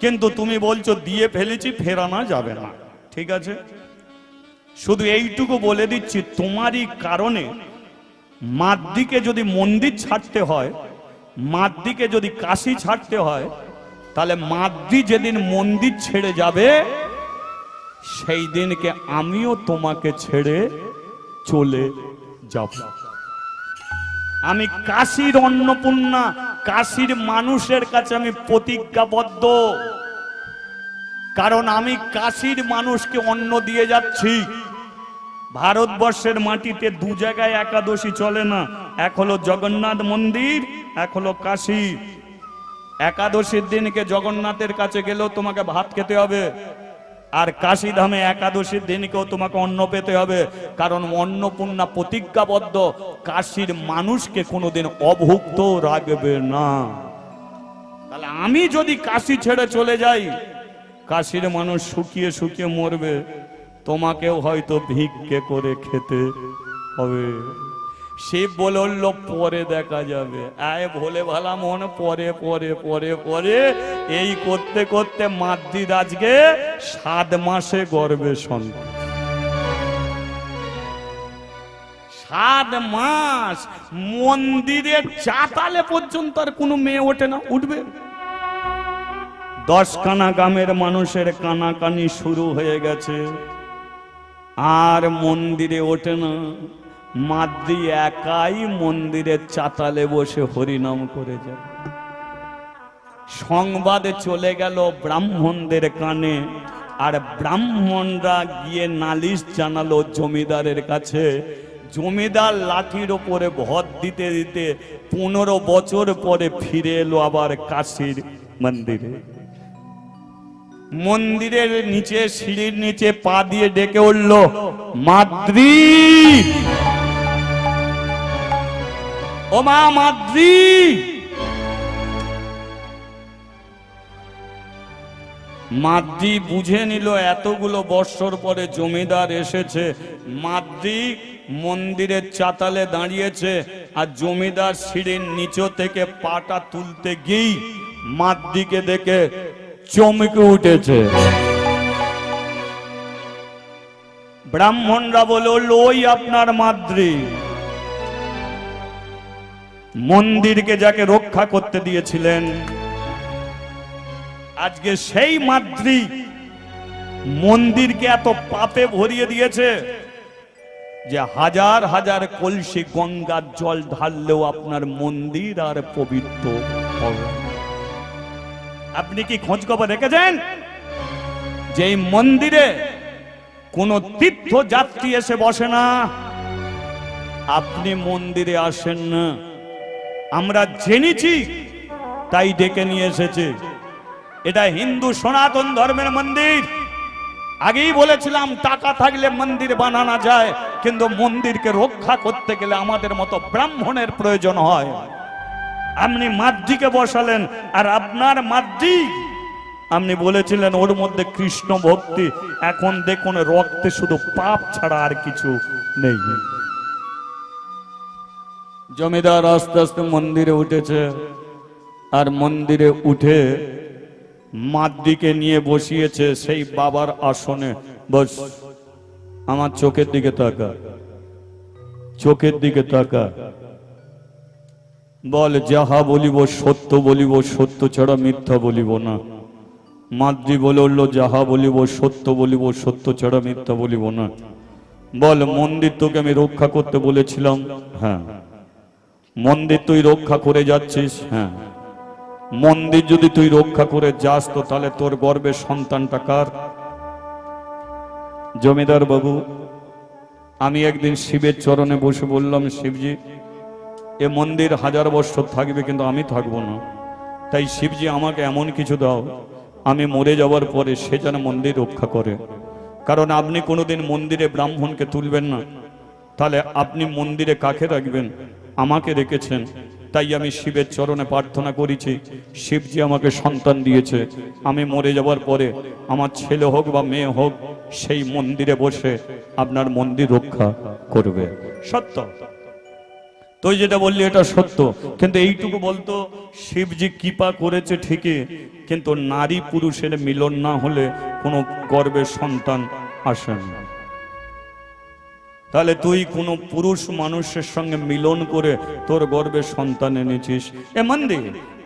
কিন্তু তুমি বলছো দিয়ে ফেলেছি, ফেরানো যাবে না, ঠিক আছে? শুধু এইটুকু বলে দিচ্ছি, তোমারই কারণে মাদ্রিকে যদি মন্দির ছাড়তে হয়, মাদ্রিকে যদি কাশি ছাড়তে হয়, তাহলে মাদ্রি যেদিন মন্দির ছেড়ে যাবে সেই দিনকে আমিও তোমাকে ছেড়ে চলে যাব। আমি কাশীর অন্নপূর্ণা, কাশীর মানুষের কাছে আমি প্রতিজ্ঞাবদ্ধ, কারণ আমি কাশীর মানুষকে অন্ন দিয়ে যাচ্ছি। ভারতবর্ষের মাটিতে দু জায়গায় একাদশী চলে না, এক হলো জগন্নাথ মন্দির, এক হলো কাশী। একাদশীর দিনকে জগন্নাথের কাছে গেলেও তোমাকে ভাত খেতে হবে, আর কাশী ধামে একাদশীর দিনকেও তোমাকে অন্ন পেতে হবে, কারণ অন্নপূর্ণা প্রতিজ্ঞাবদ্ধ কাশীর মানুষকে কোনোদিন অভুক্ত রাখবে না। তাহলে আমি যদি কাশী ছেড়ে চলে যাই, কাশির মানুষ শুকিয়ে শুকিয়ে মরবে, তোমাকেও হয়তো ভিক্ষে করে খেতে হবে। শিব বলল পরে দেখা যাবে, আয় ভোলে ভালা মন, পরে পরে পরে পরে। এই করতে করতে মাদ্রির আজকে 7 মাসে গর্ভে সন্তান। 7 মাস মন্দিরের চাতালে পর্যন্ত আর কোনো মেয়ে ওঠে না, উঠবে? 10 কানা গ্রামের মানুষের কানাকানি শুরু হয়ে গেছে, আর মন্দিরে ওঠে না। মাদ্রি একাই মন্দিরের চাতালে বসে হরিনাম করে যায়। সংবাদে চলে গেল ব্রাহ্মণদের কানে, আর ব্রাহ্মণরা গিয়ে নালিশ জানালো জমিদারের কাছে। জমিদার লাঠির ওপরে ভর দিতে দিতে 15 বছর পরে ফিরে এলো আবার কাশীর মন্দিরে। মন্দিরের নিচে, সিঁড়ির নিচে পা দিয়ে ডেকে উঠল, মাদ্রি, ও মা মাদ্রি। মাদ্রি বুঝে নিল এতগুলো বৎসর পরে জমিদার এসেছে। মাদ্রি মন্দিরের চাতালে দাঁড়িয়েছে, আর জমিদার সিঁড়ির নিচ থেকে পাটা তুলতে গিয়ে মাদ্রিকে দেখে চমকে উঠেছে। ব্রাহ্মণরা বলল, ওই আপনার মাদ্রি। মন্দিরকে যাকে রক্ষা করতে দিয়েছিলেন, আজকে সেই মাদ্রি মন্দিরকে এত পাপে ভরিয়ে দিয়েছে যে হাজার হাজার কলসি গঙ্গার জল ঢাললেও আপনার মন্দির আর পবিত্র হবে। আপনি কি খোঁজ খবর রেখেছেন যে এই মন্দিরে কোন তীর্থ যাত্রী এসে বসে না? আপনি মন্দিরে আসেন না, আমরা জেনেছি তাই ডেকে নিয়ে এসেছে। এটা হিন্দু সনাতন ধর্মের মন্দির। আগেই বলেছিলাম টাকা থাকলে মন্দির বানানো যায়, কিন্তু মন্দিরকে রক্ষা করতে গেলে আমাদের মতো ব্রাহ্মণের প্রয়োজন হয়। আপনি মাদ্রিকে বসালেন, আর আপনার মাদ্রি আপনি বলেছিলেন ওর মধ্যে কৃষ্ণ ভক্তি, এখন দেখুন রক্তে শুধু পাপ ছাড়া আর কিছু নেই। জমিদার আস্তে আস্তে মন্দিরে উঠেছে, আর মন্দিরে উঠে মাদ্রিকে নিয়ে বসিয়েছে সেই বাবার আসনে। বস, আমার চোখের দিকে তাকা, চোখের দিকে তাকা, বল যাহা বলিব সত্য বলিব, সত্য ছাড়া মিথ্যা বলিব না। মাদ্রি বলে উঠল, যাহা বলিব সত্য বলিব, সত্য ছাড়া মিথ্যা বলিব না। বল, মন্দির তোকে আমি রক্ষা করতে বলেছিলাম? হ্যাঁ। মন্দির তুই রক্ষা করে যাচ্ছিস? হ্যাঁ। মন্দির যদি তুই রক্ষা করে যাস তো তাহলে তোর গর্ভের সন্তানটা কার? জমিদার বাবু, আমি একদিন শিবের চরণে বসে বললাম, শিবজি এ মন্দির 1000 বছর থাকবে, কিন্তু আমি থাকবো না। তাই শিবজি আমাকে এমন কিছু দাও, আমি মরে যাওয়ার পরে সে যেন মন্দির রক্ষা করে। কারণ আপনি কোনোদিন মন্দিরে ব্রাহ্মণকে তুলবেন না, তাহলে আপনি মন্দিরে কাকে রাখবেন? আমাকে রেখেছেন। তাই আমি শিবের চরণে প্রার্থনা করেছি, শিবজি আমাকে সন্তান দিয়েছে, আমি মরে যাওয়ার পরে আমার ছেলে হোক বা মেয়ে হোক, সেই মন্দিরে বসে আপনার মন্দির রক্ষা করবে। সত্য তুই যেটা বললি এটা সত্য, কিন্তু এইটুকু বলতো, শিবজি কৃপা করেছে ঠিকই, কিন্তু নারী পুরুষের মিলন না হলে কোনো গর্ভের সন্তান আসে না। তাহলে তুই কোনো পুরুষ মানুষের সঙ্গে মিলন করে তোর গর্ভের সন্তান এনেছিস।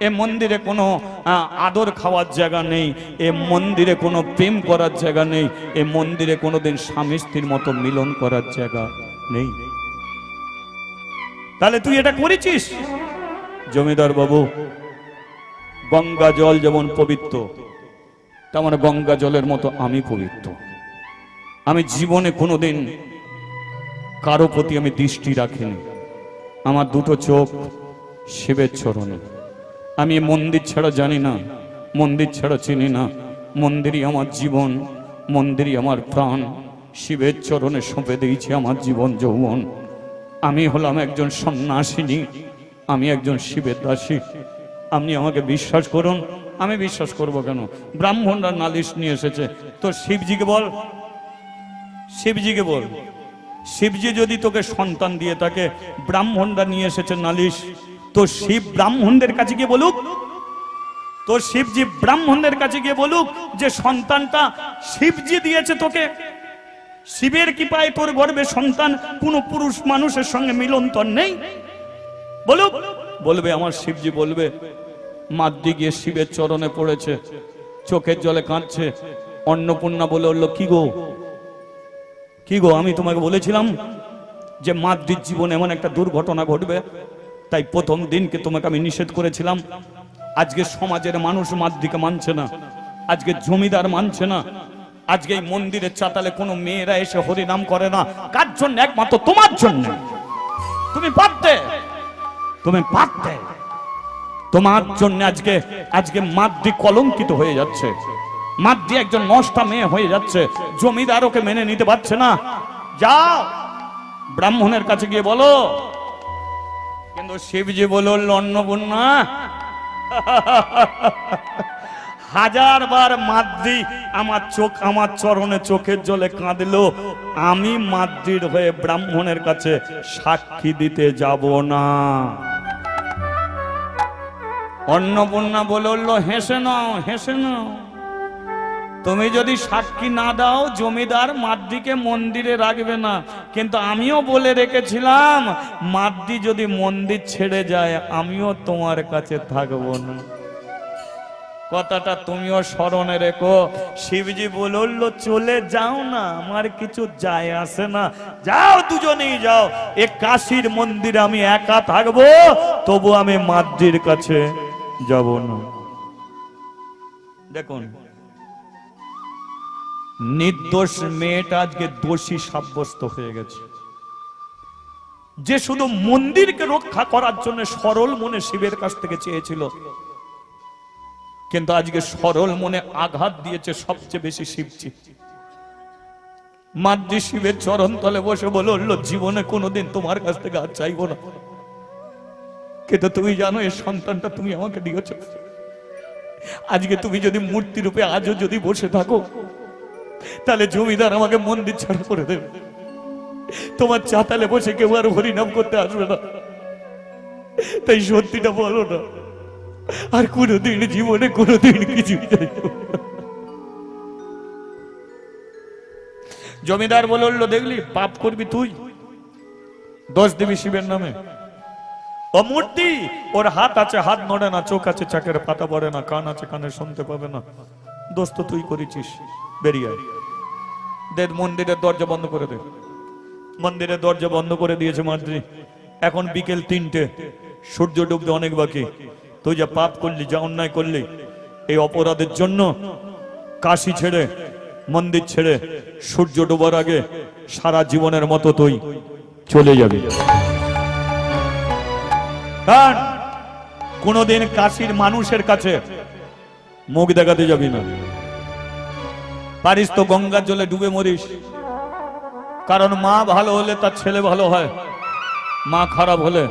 এ মন্দিরে কোনো আদর খাওয়ার জায়গা নেই, এ মন্দিরে কোনো প্রেম করার জায়গা নেই, এ মন্দিরে কোনোদিন স্বামী স্ত্রীর মতো মিলন করার জায়গা নেই। তাহলে তুই এটা করেছিস। জমিদার বাবু, গঙ্গা জল যেমন পবিত্র, তেমন গঙ্গা জলের মতো আমি পবিত্র। আমি জীবনে কোনোদিন কারো প্রতি আমি দৃষ্টি রাখিনি। আমার দুটো চোখ শিবের চরণে। আমি মন্দির ছাড়া জানি না, মন্দির ছাড়া চিনি না। মন্দিরই আমার জীবন, মন্দিরই আমার প্রাণ। শিবের চরণে সঁপে দিয়েছি আমার জীবন যৌবন। আমি হলাম একজন সন্ন্যাসিনী, আমি একজন শিবের দাসী। আপনি আমাকে বিশ্বাস করুন, আমি বিশ্বাস করব কেন? ব্রাহ্মণরা নালিশ নিয়ে এসেছে, তো শিবজিকে বল, শিবজিকে বল, শিবজি যদি তোকে সন্তান দিয়ে থাকে, ব্রাহ্মণরা নিয়ে এসেছে নালিশ, তো শিব ব্রাহ্মণদের কাছে গিয়ে বলুক, তো শিবজি ব্রাহ্মণদের কাছে গিয়ে বলুক যে সন্তানটা শিবজি দিয়েছে তোকে, শিবের কৃপায় তোর গর্ভে সন্তান, কোন পুরুষ মানুষের সঙ্গে মিলন তোর নেই, বলুক। বলবে আমার শিবজি বলবে, মাদ্রি গিয়ে শিবের চরণে পড়েছে, চোখের জলে কাঁদছে। অন্নপূর্ণা বলে উঠল, কি গো, কি গো, আমি তোমাকে বলেছিলাম যে মাদ্রির জীবনে এমন একটা দুর্ঘটনা ঘটবে, তাই প্রথম দিনকে তোমাকে আমি নিষেধ করেছিলাম। আজকে সমাজের মানুষ মাদ্রিকে মানছে না, আজকে জমিদার মানছে না, আজকে এই মন্দিরের চাতালে কোনো মেয়েরা এসে হরিনাম করে না। কার জন্য? একমাত্র তোমার জন্য। তুমি পারতে, তুমি পারতে, তোমার জন্য আজকে আজকে মাদ্রি কলঙ্কিত হয়ে যাচ্ছে, মাদ্রি একজন নষ্টা মেয়ে হয়ে যাচ্ছে, জমিদার ওকে মেনে নিতে পারছে না। যাও ব্রাহ্মণের কাছে গিয়ে বলো। কিন্তু শিবজি বলল, অন্নপূর্ণা, হাজার বার মাদ্রি আমার চোখ, আমার চরণে চোখের জলে কাঁদলো, আমি মাদ্রির হয়ে ব্রাহ্মণের কাছে সাক্ষী দিতে যাব না। অন্নপূর্ণা বলল, হেসে নাও, হেসে নাও, তুমি যদি সাক্ষী না দাও জমিদার মাদ্রিকে মন্দিরে রাখবে না, কিন্তু আমিও বলে রেখেছিলাম মাদ্রি যদি মন্দির ছেড়ে যায় আমিও তোমার কাছে থাকবো না। কথাটা তুমিও স্মরণে রেখো। শিবজি বলল, চলে যাও না, আমার কিছু যায় আসে না, যাও, দুজনেই যাও, এ কাশীর মন্দিরে আমি একা থাকবো, তবু আমি মাদ্রির কাছে যাব না। দেখুন, নির্দোষ মেয়েটা আজকে দোষী সাব্যস্ত হয়ে গেছে, যে শুধু মন্দিরকে রক্ষা করার জন্য সরল মনে শিবের কাছ থেকে চেয়েছিল, কিন্তু আজকে সরল মনে আঘাত দিয়েছে সবচেয়ে বেশি শিবজি। মাদ্রি শিবের চরণ তলে বসে বলল, জীবনে কোনোদিন তোমার কাছ থেকে আর চাইবো না, কিন্তু তুমি জানো এই সন্তানটা তুমি আমাকে দিয়েছ, আজকে তুমি যদি মূর্তি রূপে আজও যদি বসে থাকো তাহলে জমিদার আমাকে মন্দির ছাড়া করে দেবে, তোমার চাতালে বসে কেউ আর হরিনাম করতে আসবে না, তাই সত্যিটা বলো না, আর কোনোদিন জীবনে কোনোদিন কিছু চাইবো। জমিদার বলল, দেখলি পাপ করবি তুই, দোষ দিবি শিবের নামে। ও মূর্তি, ওর হাত আছে হাত নড়ে না, চোখ আছে চাকের পাতা পড়ে না, কান আছে কানে শুনতে পাবে না, দোষ তো তুই করেছিস, বেরিয়ে আয়। দে, মন্দিরের দরজা বন্ধ করে দে। মন্দিরের দরজা বন্ধ করে দিয়েছে মাদ্রি। এখন বিকেল 3টে, সূর্য ডুবতে অনেক বাকি। তুই যা পাপ করলি, যা অন্যায় করলি, এই অপরাধের জন্য কাশী ছেড়ে, মন্দির ছেড়ে সূর্য ডোবার আগে সারা জীবনের মতো তুই চলে যাবি। কারণ কোনদিন কাশীর মানুষের কাছে মুখ দেখাতে যাবি না। পারিস তো গঙ্গার জলে ডুবে মরিস, কারণ মা ভালো হলে তার ছেলে ভালো হয়, মা খারাপ হলে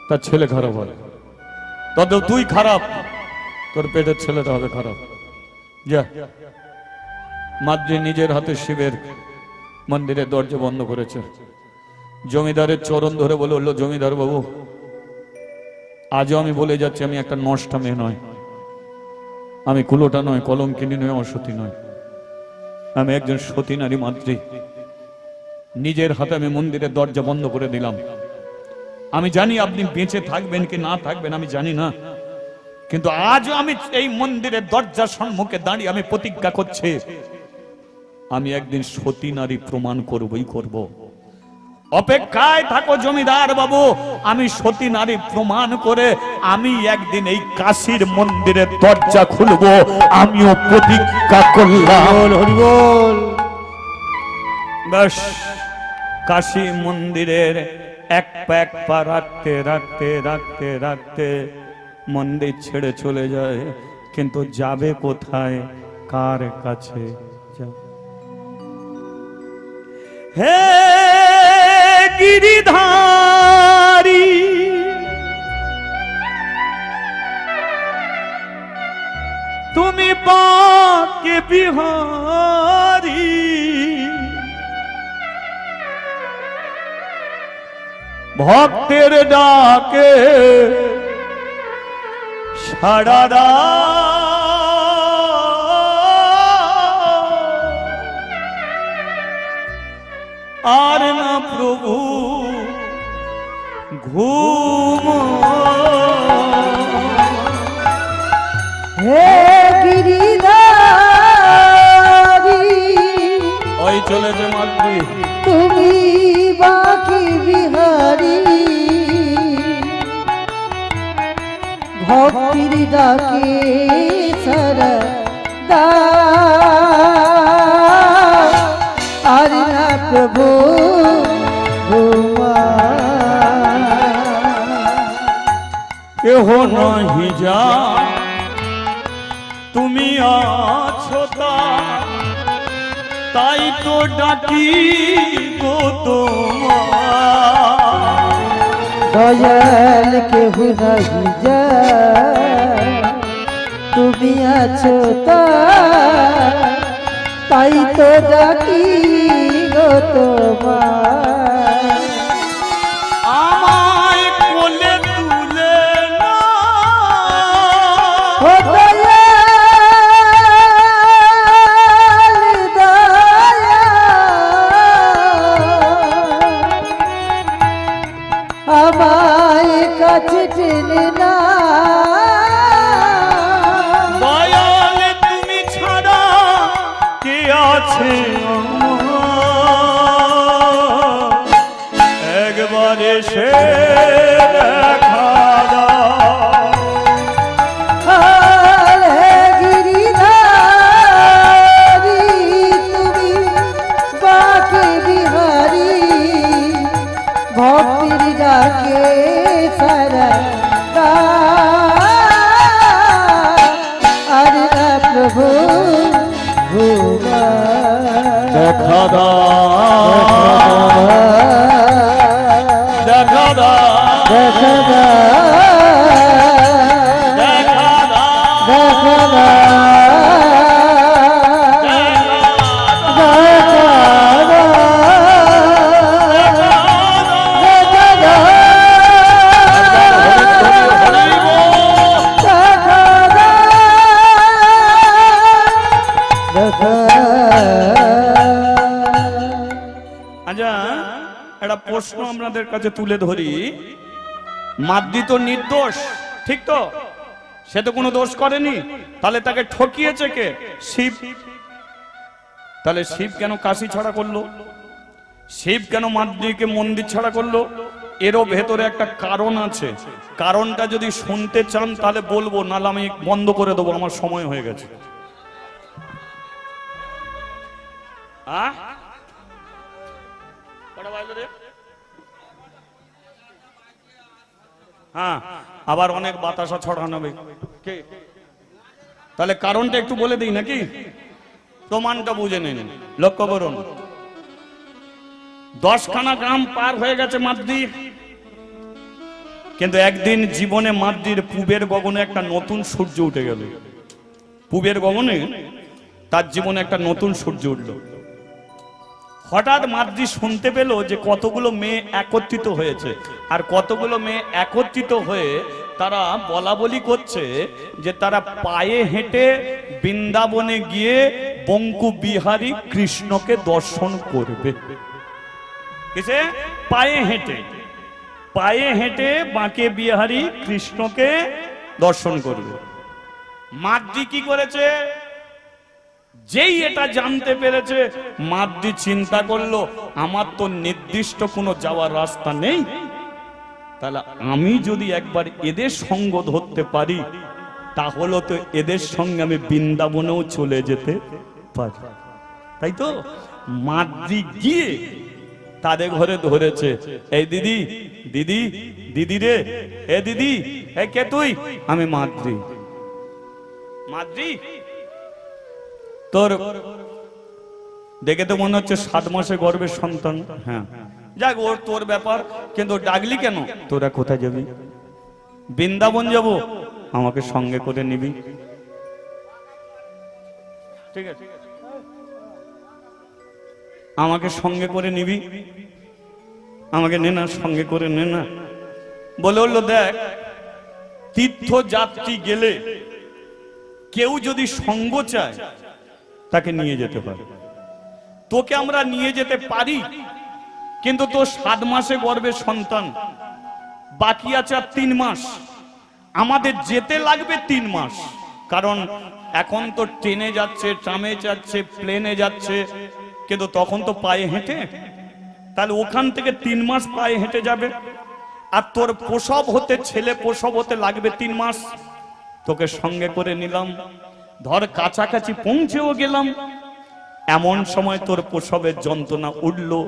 তার ছেলে খারাপ হয়, তবে তুই খারাপ, তোর পেটের ছেলেটা হবে খারাপ। যা। মাদ্রি নিজের হাতে শিবের মন্দিরের দরজা বন্ধ করেছে। জমিদারের চরণ ধরে বলল, জমিদার বাবু, আজও আমি বলে যাচ্ছি আমি একটা নষ্টা মেয়ে নয়, আমি কুলোটা নয়, কলঙ্কিনী নয়, অসতী নয়, আমি একজন সতী নারী মাদ্রি। নিজের হাতে আমি মন্দিরের দরজা বন্ধ করে দিলাম। আমি জানি আপনি বেঁচে থাকবেন কি না থাকবেন আমি জানি না, কিন্তু আজও আমি এই মন্দিরের দরজার সম্মুখে দাঁড়িয়ে আমি প্রতিজ্ঞা করছি, আমি একদিন সতী নারী প্রমাণ করবই করব। অপেক্ষায় থাকো জমিদার বাবু, আমি সতী নারী প্রমাণ করে আমি একদিন এই কাশীর মন্দিরের দরজা খুলবো, আমিও প্রতিজ্ঞা করলাম। হরিবল। ব্যাস, কাশী মন্দিরের এক পা রাখতে রাখতে রাখতে রাখতে মন্দির ছেড়ে চলে যায়, কিন্তু যাবে কোথায়, কার কাছে যাবে? হে গিরিধারী, বিহারি ভক্তের ডাকে সাড়া আর না প্রভু ঘুম হে গিরিধারী ওই চলেছে মাতৃ তুমি বাকি বিহারী ভক্তির ডাকে সারদা আর না প্রভু ঘুমা কেহ নাহি যা তুমি আছো তাই তো ডাকি গো তোমার দয়াল কেহু নাহি যা তুমি আছো তাই তো ডাকি গো তোমার আমায় কোলে তুলে না ও দয়াল আমায় কাছে টেনে না দয়াল তুমি ছাড়া কে আছে আমার? একবারে সে দেখা দাও হে গিরিধারী তুমি বাকে বিহারী ভক্তির ডাকে সারদা আর না প্রভু ঘুমা দেখা দাও দেখা দাও দেখা দা দেখা দাও দেখা দা আচ্ছা একটা প্রশ্ন আপনাদের কাছে তুলে ধরি মাদ্রি তো নির্দোষ ঠিক তো সে তো কোনো দোষ করেনি তাহলে তাকে ঠকিয়েছে কে শিব তাহলে শিব কেন কাশি ছাড়া করলো শিব কেন মাদ্রিকে মন্দির ছাড়া করলো এরও ভেতরে একটা কারণ আছে কারণটা যদি শুনতে চান তাহলে বলবো নাহলে আমি বন্ধ করে দেবো আমার সময় হয়ে গেছে হ্যাঁ আবার অনেক বাতাসা ছড়ানো হবে তাহলে কারণটা একটু বলে দিই নাকি প্রমাণটা বুঝে নিন লক্ষ্য করুন 10খানা গ্রাম পার হয়ে গেছে মাদ্রি কিন্তু একদিন জীবনে মাদ্রির পূবের গগনে একটা নতুন সূর্য উঠে গেল পূবের গগনে তার জীবনে একটা নতুন সূর্য উঠল হঠাৎ মাদ্রি শুনতে পেল যে কতগুলো মেয়ে একত্রিত হয়েছে আর কতগুলো মেয়ে একত্রিত হয়ে তারা বলা বলি করছে যে তারা পায়ে হেঁটে বৃন্দাবনে গিয়ে বঙ্কু বিহারী কৃষ্ণকে দর্শন করবে কিসে পায়ে হেঁটে বাঁকে বিহারী কৃষ্ণকে দর্শন করবে মাদ্রি কি করেছে যেই এটা জানতে পেরেছে মাদ্রি চিন্তা করলো আমার তো নির্দিষ্ট কোনো যাওয়ার রাস্তা নেই তাহলে আমি যদি একবার এদের সঙ্গ ধরতে পারি তাহলে তো এদের সঙ্গে আমি বৃন্দাবনেও চলে যেতে পারি তাই তো মাদ্রি গিয়ে তাদের ঘরে ধরেছে এই দিদি দিদি দিদি রে এ দিদি এ কে তুই আমি মাদ্রি মাদ্রি তোর দেখে তো মনে হচ্ছে 7 মাসে গর্ভের সন্তান হ্যাঁ যাক ওর তোর ব্যাপার কিন্তু ডাকলি কেন তোরা কোথায় যাবি বৃন্দাবন যাব আমাকে সঙ্গে করে নিবি ঠিক আছে, আমাকে সঙ্গে করে নিবি, আমাকে নে না, সঙ্গে করে নে না। বলে বললো, দেখ তীর্থযাত্রী গেলে কেউ যদি সঙ্গ চায় তাকে নিয়ে যেতে পারে, তোকে আমরা নিয়ে যেতে পারি, কিন্তু তোর 7 মাসে গর্ভে সন্তান, বাকি আছে আর 3 মাস, আমাদের যেতে লাগবে 3 মাস। কারণ এখন তো ট্রেনে যাচ্ছে, ট্রামে যাচ্ছে, প্লেনে যাচ্ছে, কিন্তু তখন তো পায়ে হেঁটে, তাহলে ওখান থেকে 3 মাস পায়ে হেঁটে যাবে। আর তোর প্রসব হতে, ছেলে প্রসব হতে লাগবে 3 মাস। তোকে সঙ্গে করে নিলাম, ধর কাছাকাছি পৌঁছেও গেলাম, এমন সময় তোর প্রসবের যন্ত্রণা উঠলো,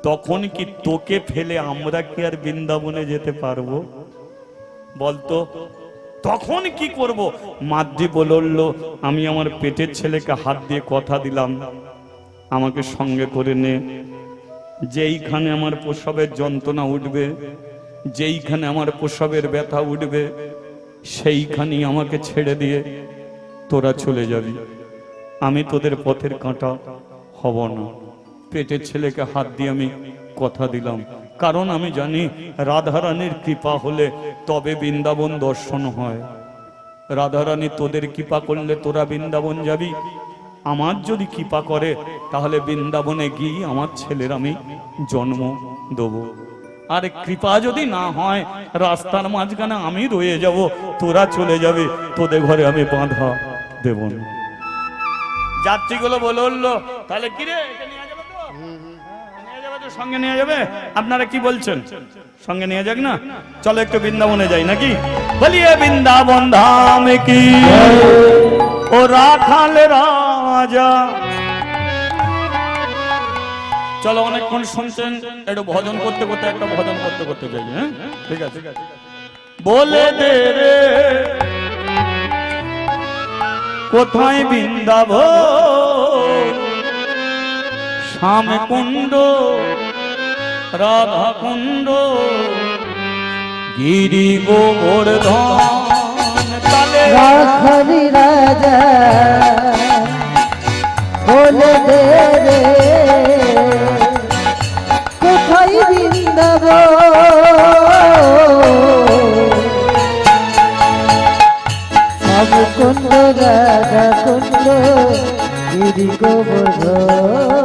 তখন কি তোকে ফেলে আমরা কি আর বৃন্দাবনে যেতে পারবো? বলতো তখন কি করব? মাদ্রি বলল, আমি আমার পেটের ছেলেকে হাত দিয়ে কথা দিলাম, আমাকে সঙ্গে করে নে, যেইখানে আমার প্রসবের যন্ত্রণা উঠবে, যেইখানে আমার প্রসবের ব্যথা উঠবে, সেইখানেই আমাকে ছেড়ে দিয়ে তোরা চলে যাবি, আমি তোদের পথের কাঁটা হব না। পেটের ছেলেকে হাত দিয়ে আমি কথা দিলাম, কারণ আমি জানি রাধারানীর কৃপা হলে তবে বৃন্দাবন দর্শন হয়। রাধারানী তোদের কৃপা করলে তোরা বৃন্দাবন যাবি, আমার যদি কৃপা করে তাহলে বৃন্দাবনে গিয়ে আমার ছেলের আমি জন্ম দেব। আর কৃপা যদি না হয়, রাস্তার মাঝখানে আমি রয়ে যাব, তোরা চলে যাবে, তোদের ঘরে আমি বাঁধা দেব না। যাত্রীগুলো বলল, তাহলে কি রে, একে নিয়ে যাবে তো? নিয়ে যাবে তো, সঙ্গে নিয়ে যাবে? আপনারা কি বলছেন, সঙ্গে নিয়ে যাক না? চলো একটু বৃন্দাবনে যাই নাকি? বলিয়ে বৃন্দাবন ধাম কি, ও রাখাল রাজা। চলো, অনেকক্ষণ শুনছেন, একটু ভজন করতে করতে, একটা ভজন করতে করতে যাই। হ্যাঁ, ঠিক আছে। বলে দে রে কোথায় বৃন্দাবন, শ্যাম কুণ্ড, রাধা কুণ্ড, গিরি গোবর্ধন তালে রাখালি রাজা বলে দে রে কোথায় বৃন্দাবন, কুণ্ড, রাধা কুণ্ড, গিরি গোবর্ধন।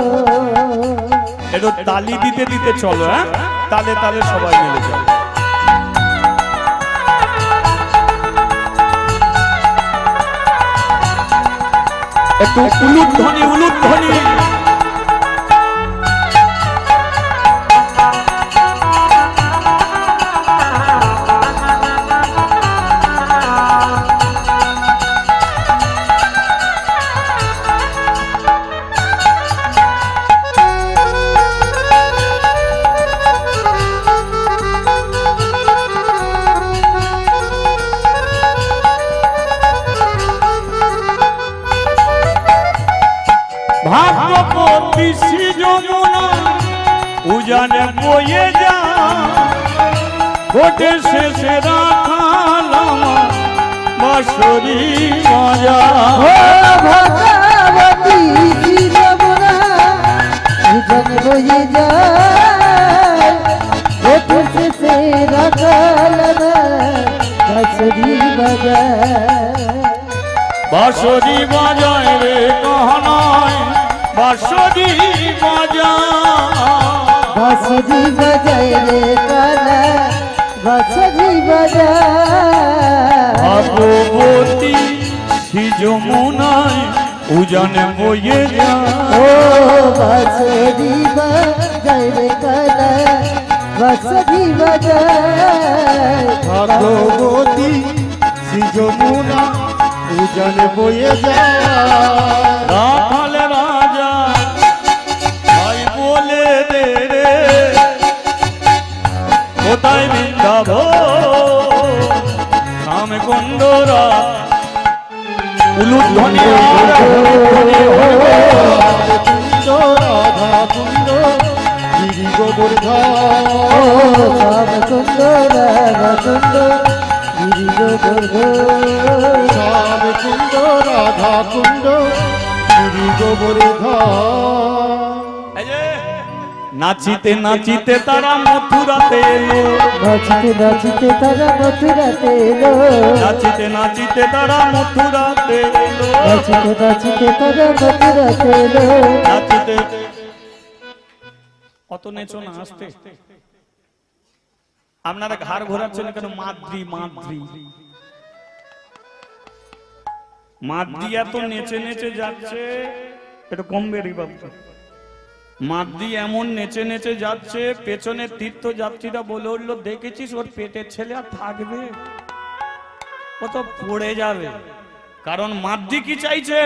একটু তালি দিতে দিতে চলো, হ্যাঁ, তালে তালে সবাই মিলে যাও। একটু উলুধ্বনি, উলুধ্বনি। ভাগ্যবতী শ্রী যমুনা উজানে বয়ে যা, ঘটে শেষে রাখালাম বাঁশরি মজা। ও ভগবতী যমুনা উজানে বয়ে যায়, ঘটে শেষে রাখালাম বাঁশরি বাজায়। বাঁশরি বাজায় রে কহনায়, বাঁশরি বাজায়, বাঁশরি বাজায় রে কালা, বাঁশরি বাজায়। ভাগ্যবতী শ্রী যমুনায় উজানে বয়ে যায়, ও বাঁশরি বাজায় রে কালা, বাঁশরি বাজায়। ভাগ্যবতী শ্রী যমুনা উজানে বয়ে যায়, রাখাল রাজা ভাই বলে দে রে কোথায় বৃন্দাবন, শ্যাম কুণ্ডরা। উলুধ্বনি কুণ্ড, রাধা কুণ্ড, গিরি গোবর্ধন। ও শ্যাম কুণ্ড, রাধা কুণ্ড, গিরি গোবর্ধন। শ্যাম কুণ্ড, রাধা কুণ্ড, গিরি গোবর ধাম। এই যে, নাচিতে নাচিতে তারা মথুরাতে এলো, নাচিতে নাচিতে তারা মথুরাতে এলো, নাচিতে নাচিতে তারা মথুরাতে এলো, নাচিতে নাচিতে তারা মথুরাতে এলো। নাচিতে অত নেচো না আসতে, আপনারা ঘাড় ঘোরাচ্ছেন কেন? মাদ্রি মাদ্রি মাদ্রি এত নেচে নেচে যাচ্ছে, এটা কমবে রে বাবু। মাদ্রি এমন নেচে নেচে যাচ্ছে, পেছনে তীর্থযাত্রীরা বলে উঠলো, দেখেছিস ওর পেটের ছেলে আর থাকবে, ও তো পড়ে যাবে। কারণ মাদ্রি কি চাইছে?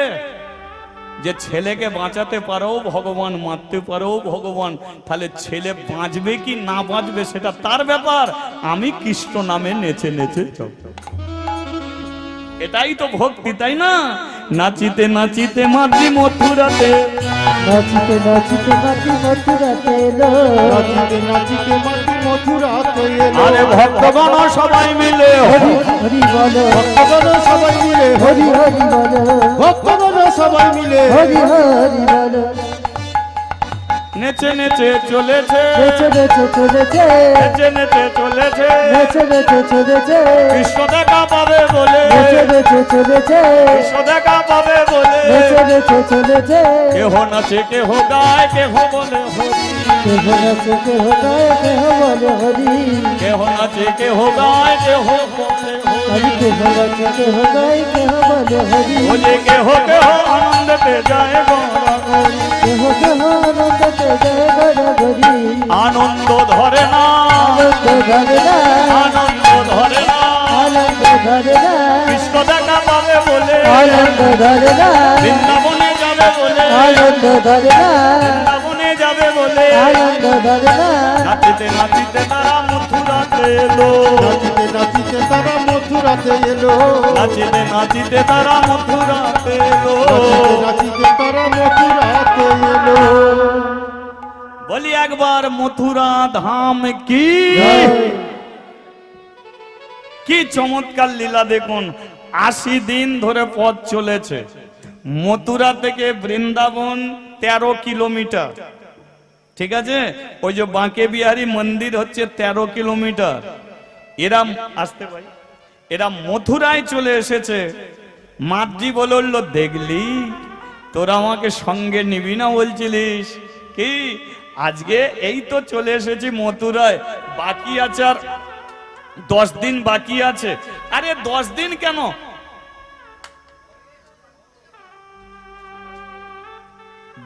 যে ছেলেকে বাঁচাতে পারো ভগবান, মারতে পারো ভগবান, তাহলে ছেলে বাঁচবে কি না বাঁচবে সেটা তার ব্যাপার, আমি কৃষ্ণ নামে নেচে নেচে যাব। এটাই তো ভক্তি, তাই না? নাচিতে নাচিতে মাদ্রি মথুরাতে, নাচিতে নাচিতে মাটি মথুরাতে এলো, নাচিতে নাচিতে মাটি মথুরাতে এলো। আরে ভক্তগণ সবাই মিলে হরি হরি বলো, ভক্তগণ সবাই মিলে হরি হরি বলো, ভক্তগণ সবাই মিলে হরি হরি বলো। নেচে নেচে চলেছে, নেচে নেচে চলেছে, নেচে নেচে চলেছে, নেচে নেচে চলেছে, কৃষ্ণ দেখা পাবে বলে, নেচে নেচে চলেছে, কৃষ্ণ দেখা পাবে বলে, নেচে নেচে চলেছে। কেহ নাচে কেহ গায় কেহ বলে হরি, কেহ নাচে কেহ গায় কেহ বলে হরি, কেহ নাচে কেহ গায় কেহ বলে হরি, হরি কেহ নাচে কেহ গায় কেহ বলে হরি, ওলে কেহ কেহ আনন্দতে যায় গৌরাঙ্গরি, কেহ কেহ আনন্দতে জয় গৌরী, আনন্দ ধরে না, আনন্দ ধরে না, আনন্দ ধরে না, আনন্দ ধরে না, কৃষ্ণ দেখা পাবে বলে, আনন্দ ধরে না, বৃন্দাবনে যাবে বলে, আনন্দ ধরে না, বৃন্দাবনে যাবে বলে, আনন্দ ধরে না। নাচিতে নাচিতে তারা মথুরাতে এলো, নাচিতে নাচিতে তারা মথুরাতে এলো, নাচিতে নাচিতে তারা মথুরাতে এলো। নাচিতে নাচিতে তারা মথুরাতে এলো। বলি একবার মথুরা ধাম কি, কি চমৎকার লীলা দেখুন। 80 দিন ধরে পথ চলেছে, মথুরা থেকে বৃন্দাবন 13 কিলোমিটার, ঠিক আছে? ওই যে বাঁকে বিহারী মন্দির হচ্ছে 13 কিলোমিটার। এরা আসতে পারে, এরা মথুরায় চলে এসেছে। মাদ্রি বলল, দেখলি তোরা আমাকে সঙ্গে নিবি না বলছিলিস, কি আজকে এই তো চলে এসেছি মথুরায়, বাকি আছে আর 10 দিন বাকি আছে। আরে 10 দিন কেন,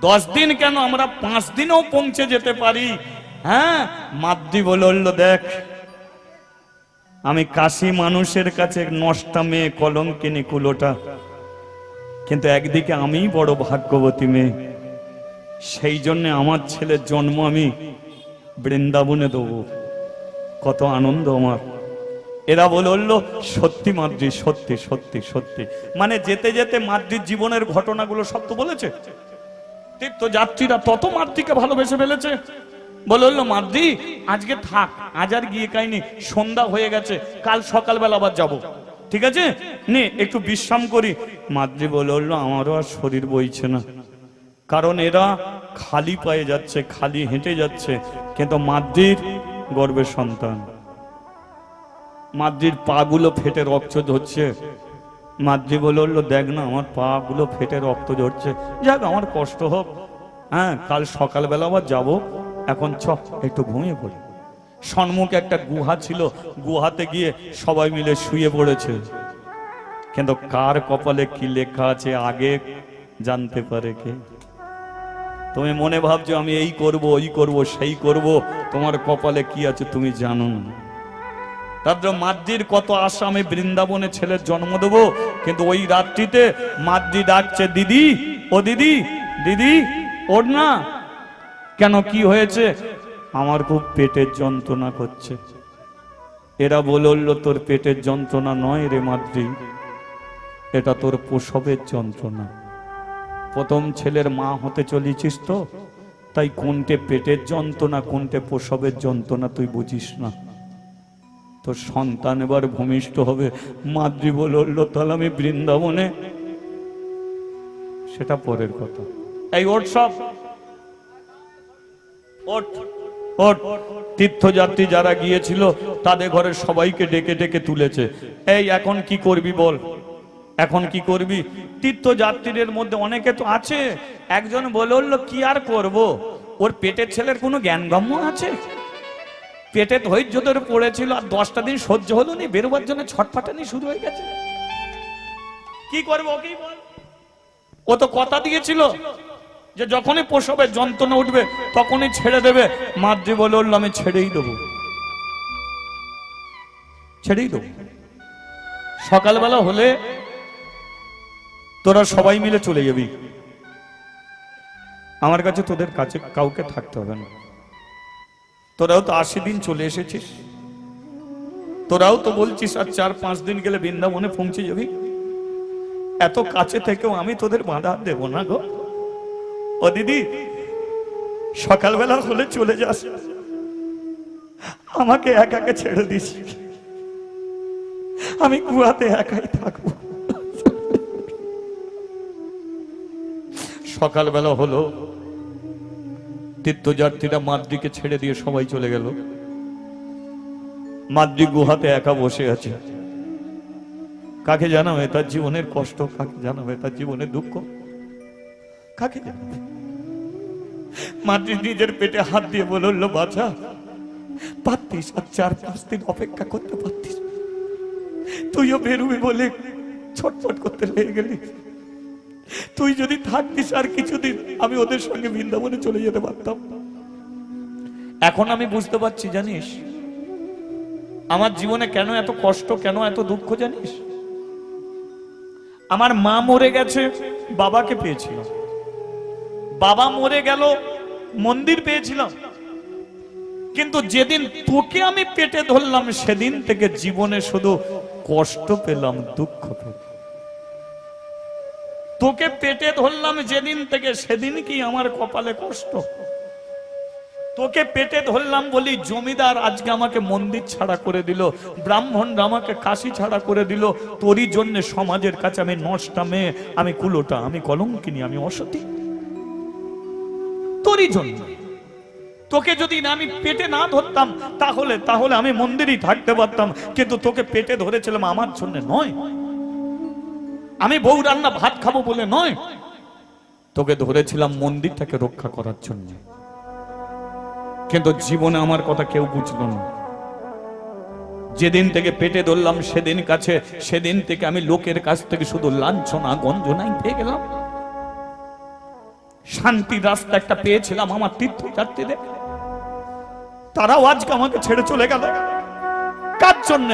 10 দিন কেন, আমরা 5 দিনেও পৌঁছে যেতে পারি। হ্যাঁ, মাদ্রি বলল, দেখ আমি কাশি মানুষের কাছে নষ্টা মেয়ে, কলঙ্কিনী কুলোটা, কিন্তু একদিকে আমি বড় ভাগ্যবতী মেয়ে, সেই জন্য আমার ছেলের জন্ম আমি বৃন্দাবনে দেবো, কত আনন্দ আমার। এরা বলল, সত্যি মাদ্রি, সত্যি সত্যি সত্যি। মানে যেতে যেতে মাদ্রির জীবনের ঘটনাগুলো সব তো বলেছে। তীর্থযাত্রীরা তত মাদ্রিকে ভালোবেসে ফেলেছে। বলল, মাদ্রি আজকে থাক, আজ আর গিয়ে কাইনি, সন্ধ্যা হয়ে গেছে, কাল সকালবেলা আবার যাব, ঠিক আছে নে একটু বিশ্রাম করি। মাদ্রি বলল, আমারও আর শরীর বইছে না, কারণ এরা খালি পায়ে যাচ্ছে, খালি হেঁটে যাচ্ছে, কিন্তু মাদ্রির গর্ভের সন্তান, মাদ্রির পা গুলো ফেটে রক্ত ঝরছে। মাদ্রি বলল, দেখ না আমার পা গুলো ফেটে রক্ত ঝরছে, যাক আমার কষ্ট হোক, হ্যাঁ কাল সকালবেলা আবার যাবো, এখন চ একটু ঘুমিয়ে পড়ি। সম্মুখে একটা গুহা ছিল, গুহাতে গিয়ে সবাই মিলে শুয়ে পড়েছে, কিন্তু কার কপালে কি লেখা আছে আগে জানতে পারে কে? তুমি মনে ভাবছো আমি এই করব, ওই করব, সেই করব, তোমার কপালে কি আছে তুমি জানো না। তারপর মাদ্রির কত আশা, আমি বৃন্দাবনে ছেলের জন্ম দেবো, কিন্তু ওই রাত্রিতে মাদ্রি ডাকছে, দিদি ও দিদি, দিদি ওর না, কেন কি হয়েছে? আমার খুব পেটের যন্ত্রণা করছে। এরা বলল, তোর পেটের যন্ত্রণা নয় রে মাদ্রি, এটা তোর প্রসবের যন্ত্রণা। প্রথম ছেলের মা হতে চলেছিস তো, তাই কোনটে পেটের যন্ত্রণা কোনটে প্রসবের যন্ত্রণা তুই বুঝিস না, তোর সন্তান এবার ভূমিষ্ঠ হবে। মাদ্রি বলল, তাহলে আমি বৃন্দাবনে সেটা পরের কথা। এই ওট সব ওট ওট। তীর্থযাত্রী যারা গিয়েছিল তাদের ঘরে সবাইকে ডেকে ডেকে তুলেছে। এই এখন কি করবি বল, এখন কি করবি? তীর্থযাত্রীদের মধ্যে অনেকে তো আছে, একজন বলে উঠলো কি আর করব, ওর পেটের ছেলের কোনো জ্ঞানগম্য আছে? পেটে ধৈর্য ধরে পড়েছিল আর 10টা দিন সহ্য হলো নি, বেরোবার জন্য ছটফটানি শুরু হয়ে গেছে। কি করবো কি বল? ও তো কথা দিয়েছিল যে যখনই প্রসবের যন্ত্রণা উঠবে তখনই ছেড়ে দেবে। মাদ্রি বলে উঠলো আমি ছেড়েই দেবো, ছেড়েই দেবো। সকালবেলা হলে তোরা সবাই মিলে চলে যাবি, আমার কাছে তোদের কাছে কাউকে থাকতে হবে না। তোরাও তো 80 দিন চলে এসেছিস, তোরাও তো বলছিস আর 4-5 দিন গেলে বৃন্দাবনে পৌঁছে যাবি। এত কাছে থেকেও আমি তোদের বাধা দেব না গো। ও দিদি, সকালবেলা হলে চলে যাস, আমাকে একাকে ছেড়ে দিস, আমি গুহাতে একাই থাকবো। সকালবেলা হলো, তীর্থযাত্রীরা মাদ্রিকে ছেড়ে দিয়ে সবাই চলে গেল। মাদ্রি গুহাতে একা বসে আছে। কাকে জানাবে তার জীবনের কষ্ট, কাকে জানাবে তার জীবনের দুঃখ, কাকে জানাবে? মাদ্রি নিজের পেটে হাত দিয়ে বলল বাছা, পারতিস আর 4-5 দিন অপেক্ষা করতে পারতিস, তুইও বেরুবি বলে ছটফট করতে লেগে গেলি। তুই যদি থাকতিস আর কিছুদিন, আমি ওদের সঙ্গে বৃন্দাবনে চলে যেতে পারতাম। এখন আমি বুঝতে পারছি, জানিস আমার জীবনে কেন এত কষ্ট, কেন এত দুঃখ জানিস? আমার মা মরে গেছে, বাবাকে পেয়েছিলাম। বাবা মরে গেল, মন্দির পেয়েছিলাম। কিন্তু যেদিন তোকে আমি পেটে ধরলাম সেদিন থেকে জীবনে শুধু কষ্ট পেলাম, দুঃখ পেলাম। তোকে পেটে ধরলাম যেদিন থেকে সেদিন কি আমার কপালে কষ্ট। তোকে পেটে ধরলাম বলি জমিদার আজকে আমাকে মন্দির ছাড়া করে দিল, ব্রাহ্মণরা আমাকে কাশি ছাড়া করে দিল। তোরই জন্য সমাজের কাছে আমি নষ্টা মেয়ে, আমি কুলোটা, আমি কলঙ্কিনী, আমি অসতী, তোরই জন্য। তোকে যদি আমি পেটে না ধরতাম তাহলে আমি মন্দিরেই থাকতে পারতাম। কিন্তু তোকে পেটে ধরেছিলাম আমার জন্য নয়, আমি বউ রান্না ভাত খাবো বলে নয়, তোকে ধরেছিলাম মন্দিরটাকে রক্ষা করার জন্য। কিন্তু জীবনে আমার কথা কেউ বুঝলো না। যেদিন থেকে পেটে ধরলাম সেদিন থেকে আমি লোকের কাছ থেকে শুধু লাঞ্ছনা গঞ্জনাই পেয়ে গেলাম। শান্তির রাস্তা একটা পেয়েছিলাম আমার তীর্থযাত্রীদের, তারাও আজকে আমাকে ছেড়ে চলে গেল। কার জন্য?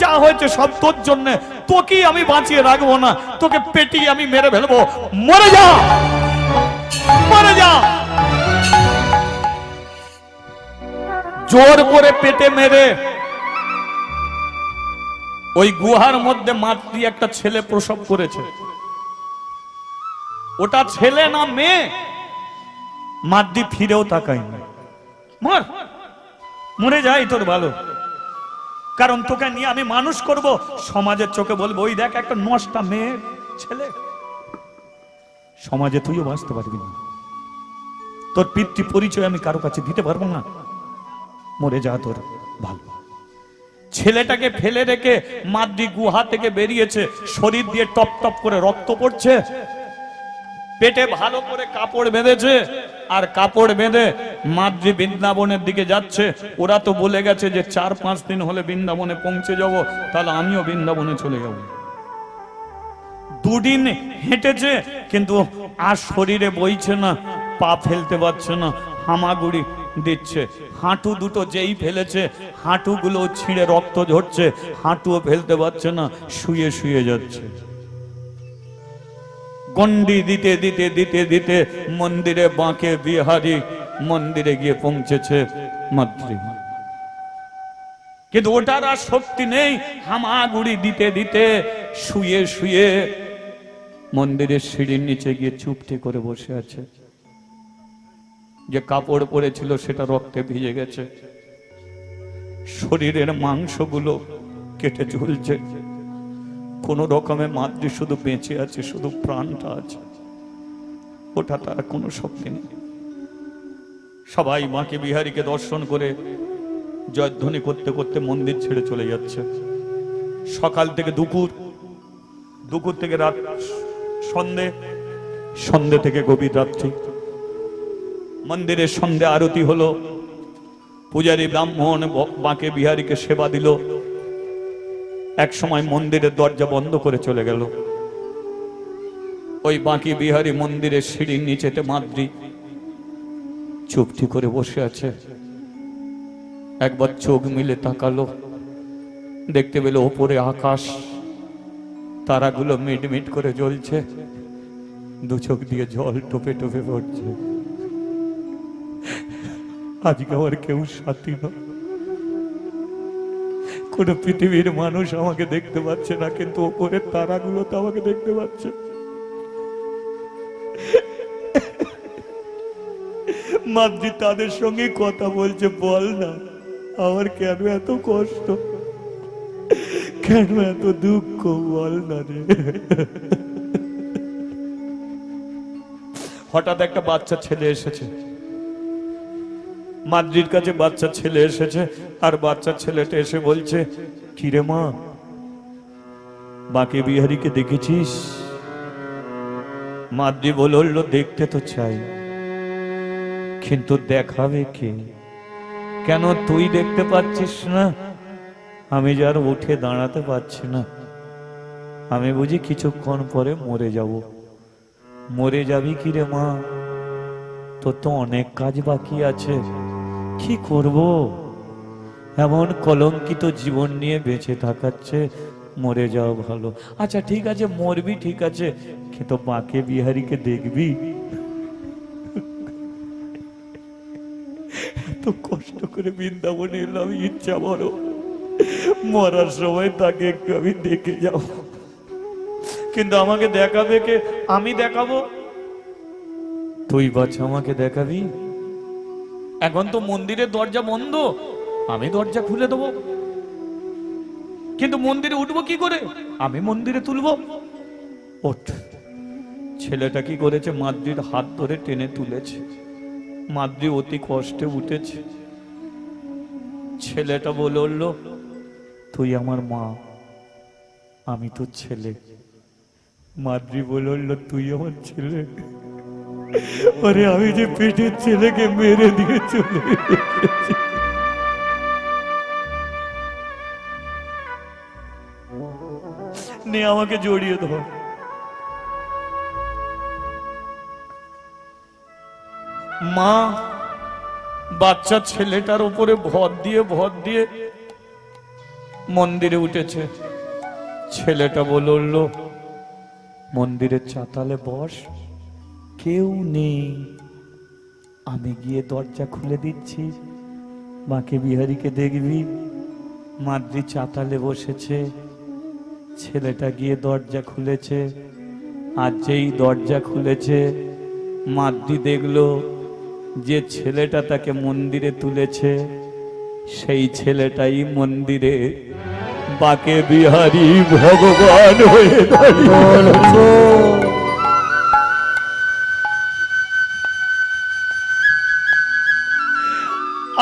যা হয়েছে সব তোর জন্য। তোকেই আমি বাঁচিয়ে রাখবো না, তোকে পেটিয়ে আমি মেরে ফেলবো। মরে যা, মরে যা। জোর করে পেটে মেরে ওই গুহার মধ্যে মাতৃ একটা ছেলে প্রসব করেছে। ওটা ছেলে না মেয়ে, মাতৃ ফিরেও তাকায়নি। মর, মরে যাই তোর ভালো। কারণ তোকে নিয়ে আমি মানুষ করব, সমাজের চোখে বলবো ওই দেখ একটা নষ্টা মেয়ে ছেলে। সমাজে তুইও বাঁচতে পারবি না, তোর পিতৃ পরিচয় আমি কারো কাছে দিতে পারবো না। মরে যা তোর ভালো। ছেলেটাকে ফেলে রেখে মাদ্রি গুহা থেকে বেরিয়েছে, শরীর দিয়ে টপ টপ করে রক্ত পড়ছে। পেটে ভালো করে কাপড় বেঁধেছে, আর কাপড় বেঁধে মাদ্রি বৃন্দাবনের দিকে যাচ্ছে। ওরা তো বলে গেছে যে 4-5 দিন হলে বৃন্দাবনে পৌঁছে যাব, তাহলে আমিও বৃন্দাবনে চলে যাব। 2 দিন হেঁটেছে, কিন্তু আর শরীরে বইছে না, পা ফেলতে পারছে না, হামাগুড়ি দিচ্ছে। হাঁটু দুটো যেই ফেলেছে হাঁটুগুলো ছিঁড়ে রক্ত ঝরছে, হাঁটুও ফেলতে পারছে না, শুয়ে শুয়ে যাচ্ছে। গন্ডি দিতে দিতে দিতে দিতে মন্দিরে বাঁকে বিহারি মন্দিরে গিয়ে পৌঁছেছে মাদ্রি। কিন্তু ওটার আর শক্তি নেই, হামাগুড়ি দিতে দিতে শুয়ে শুয়ে মন্দিরের সিঁড়ির নিচে গিয়ে চুপটি করে বসে আছে। যে কাপড় পরেছিল সেটা রক্তে ভিজে গেছে, শরীরের মাংসগুলো কেটে ঝুলছে। কোন রকমে মাদ্রি শুধু বেঁচে আছে, শুধু প্রাণটা আছে। ওটা তার কোনো শক্তি নেই। সবাই মাকে বিহারীকে দর্শন করে জয়ধ্বনি করতে করতে মন্দির ছেড়ে চলে যাচ্ছে। সকাল থেকে দুপুর, দুপুর থেকে রাত সন্ধে, সন্ধে থেকে গভীর রাত্রি। মন্দিরের সন্ধে আরতি হলো, পূজারী ব্রাহ্মণ মাকে বিহারীকে সেবা দিল। এক সময় মন্দিরের দরজা বন্ধ করে চলে গেল। ওই বাঁকি বিহারী মন্দিরের সিঁড়ির নিচেতে মাদ্রি চুপটি করে বসে আছে। একবার চোখ মিলে তাকালো, দেখতে পেল ওপরে আকাশ, তারাগুলো মিটমিট করে জ্বলছে, দু চোখ দিয়ে জল টোপে টোপে পড়ছে। আজকে আমার কেউ সাথী না, কোন পৃথিবীর মানুষ আমাকে দেখতে পাচ্ছে না, কিন্তু ওপরের তারাগুলো তো আমাকে দেখতে পাচ্ছে। মাদ্রি তাদের সঙ্গে কথা বলছে, বল না আমার কেন এত কষ্ট, কেন এত দুঃখ, বল না রে। হঠাৎ একটা বাচ্চা ছেলে এসেছে মাদ্রির কাছে, বাচ্চা ছেলে এসেছে, আর বাচ্চা ছেলেটা এসে বলছে, কিরে মা, বাঁকে বিহারীকে দেখেছিস? মাদ্রি বলল, দেখতে তো চাই, কিন্তু দেখাবে কে? কেন তুই দেখতে পাচ্ছিস না? আমি যার উঠে দাঁড়াতে পারছি না। আমি বুঝি কিছুক্ষণ পরে মরে যাব। মরে যাবি কি রে মা? তোর তো অনেক কাজ বাকি আছে, কি করব? এমন কলঙ্কিত জীবন নিয়ে বেঁচে থাকাচ্ছে, মরে যাও ভালো। আচ্ছা ঠিক আছে, মরবি ঠিক আছে, কিন্তু বাঁকে বিহারীকে দেখবি? এত কষ্ট করে বৃন্দাবনে এলাম, ইচ্ছা বড় মরার সময় তাকে একটু আমি দেখে যাব, কিন্তু আমাকে দেখাবে কে? আমি দেখাবো? তুই বাচ্চা আমাকে দেখাবি? এখন তো মন্দিরের দরজা বন্ধ, আমি দরজা খুলে দেবো, কিন্তু মন্দিরে উঠবো কি করে? আমি মন্দিরে তুলবো। ওঠ। ছেলেটা কি করেছে, মাদ্রির হাত ধরে টেনে তুলেছে। মাদ্রি অতি কষ্টে উঠেছে। ছেলেটা বলল, তুই আমার মা, আমি তোর ছেলে। মাদ্রি বলল, তুই আমার ছেলে? আরে আমি যে পেটের ছেলেকে মেরে দিয়ে চলে এসেছি। নে আমাকে জড়িয়ে ধর। মা বাচ্চা ছেলেটার উপরে ভর দিয়ে মন্দিরে উঠেছে। ছেলেটা বলল, মন্দিরের চাতালে বস, কেউ নেই, আমি গিয়ে দরজা খুলে দিচ্ছি, বাঁকে বিহারীকে দেখবি। মাদ্রি চাতালে বসেছে, ছেলেটা গিয়ে দরজা খুলেছে। আর যেই দরজা খুলেছে, মাদ্রি দেখলো যে ছেলেটা তাকে মন্দিরে তুলেছে, সেই ছেলেটাই মন্দিরে বাঁকে বিহারী ভগবান হয়ে দাঁড়িয়ে।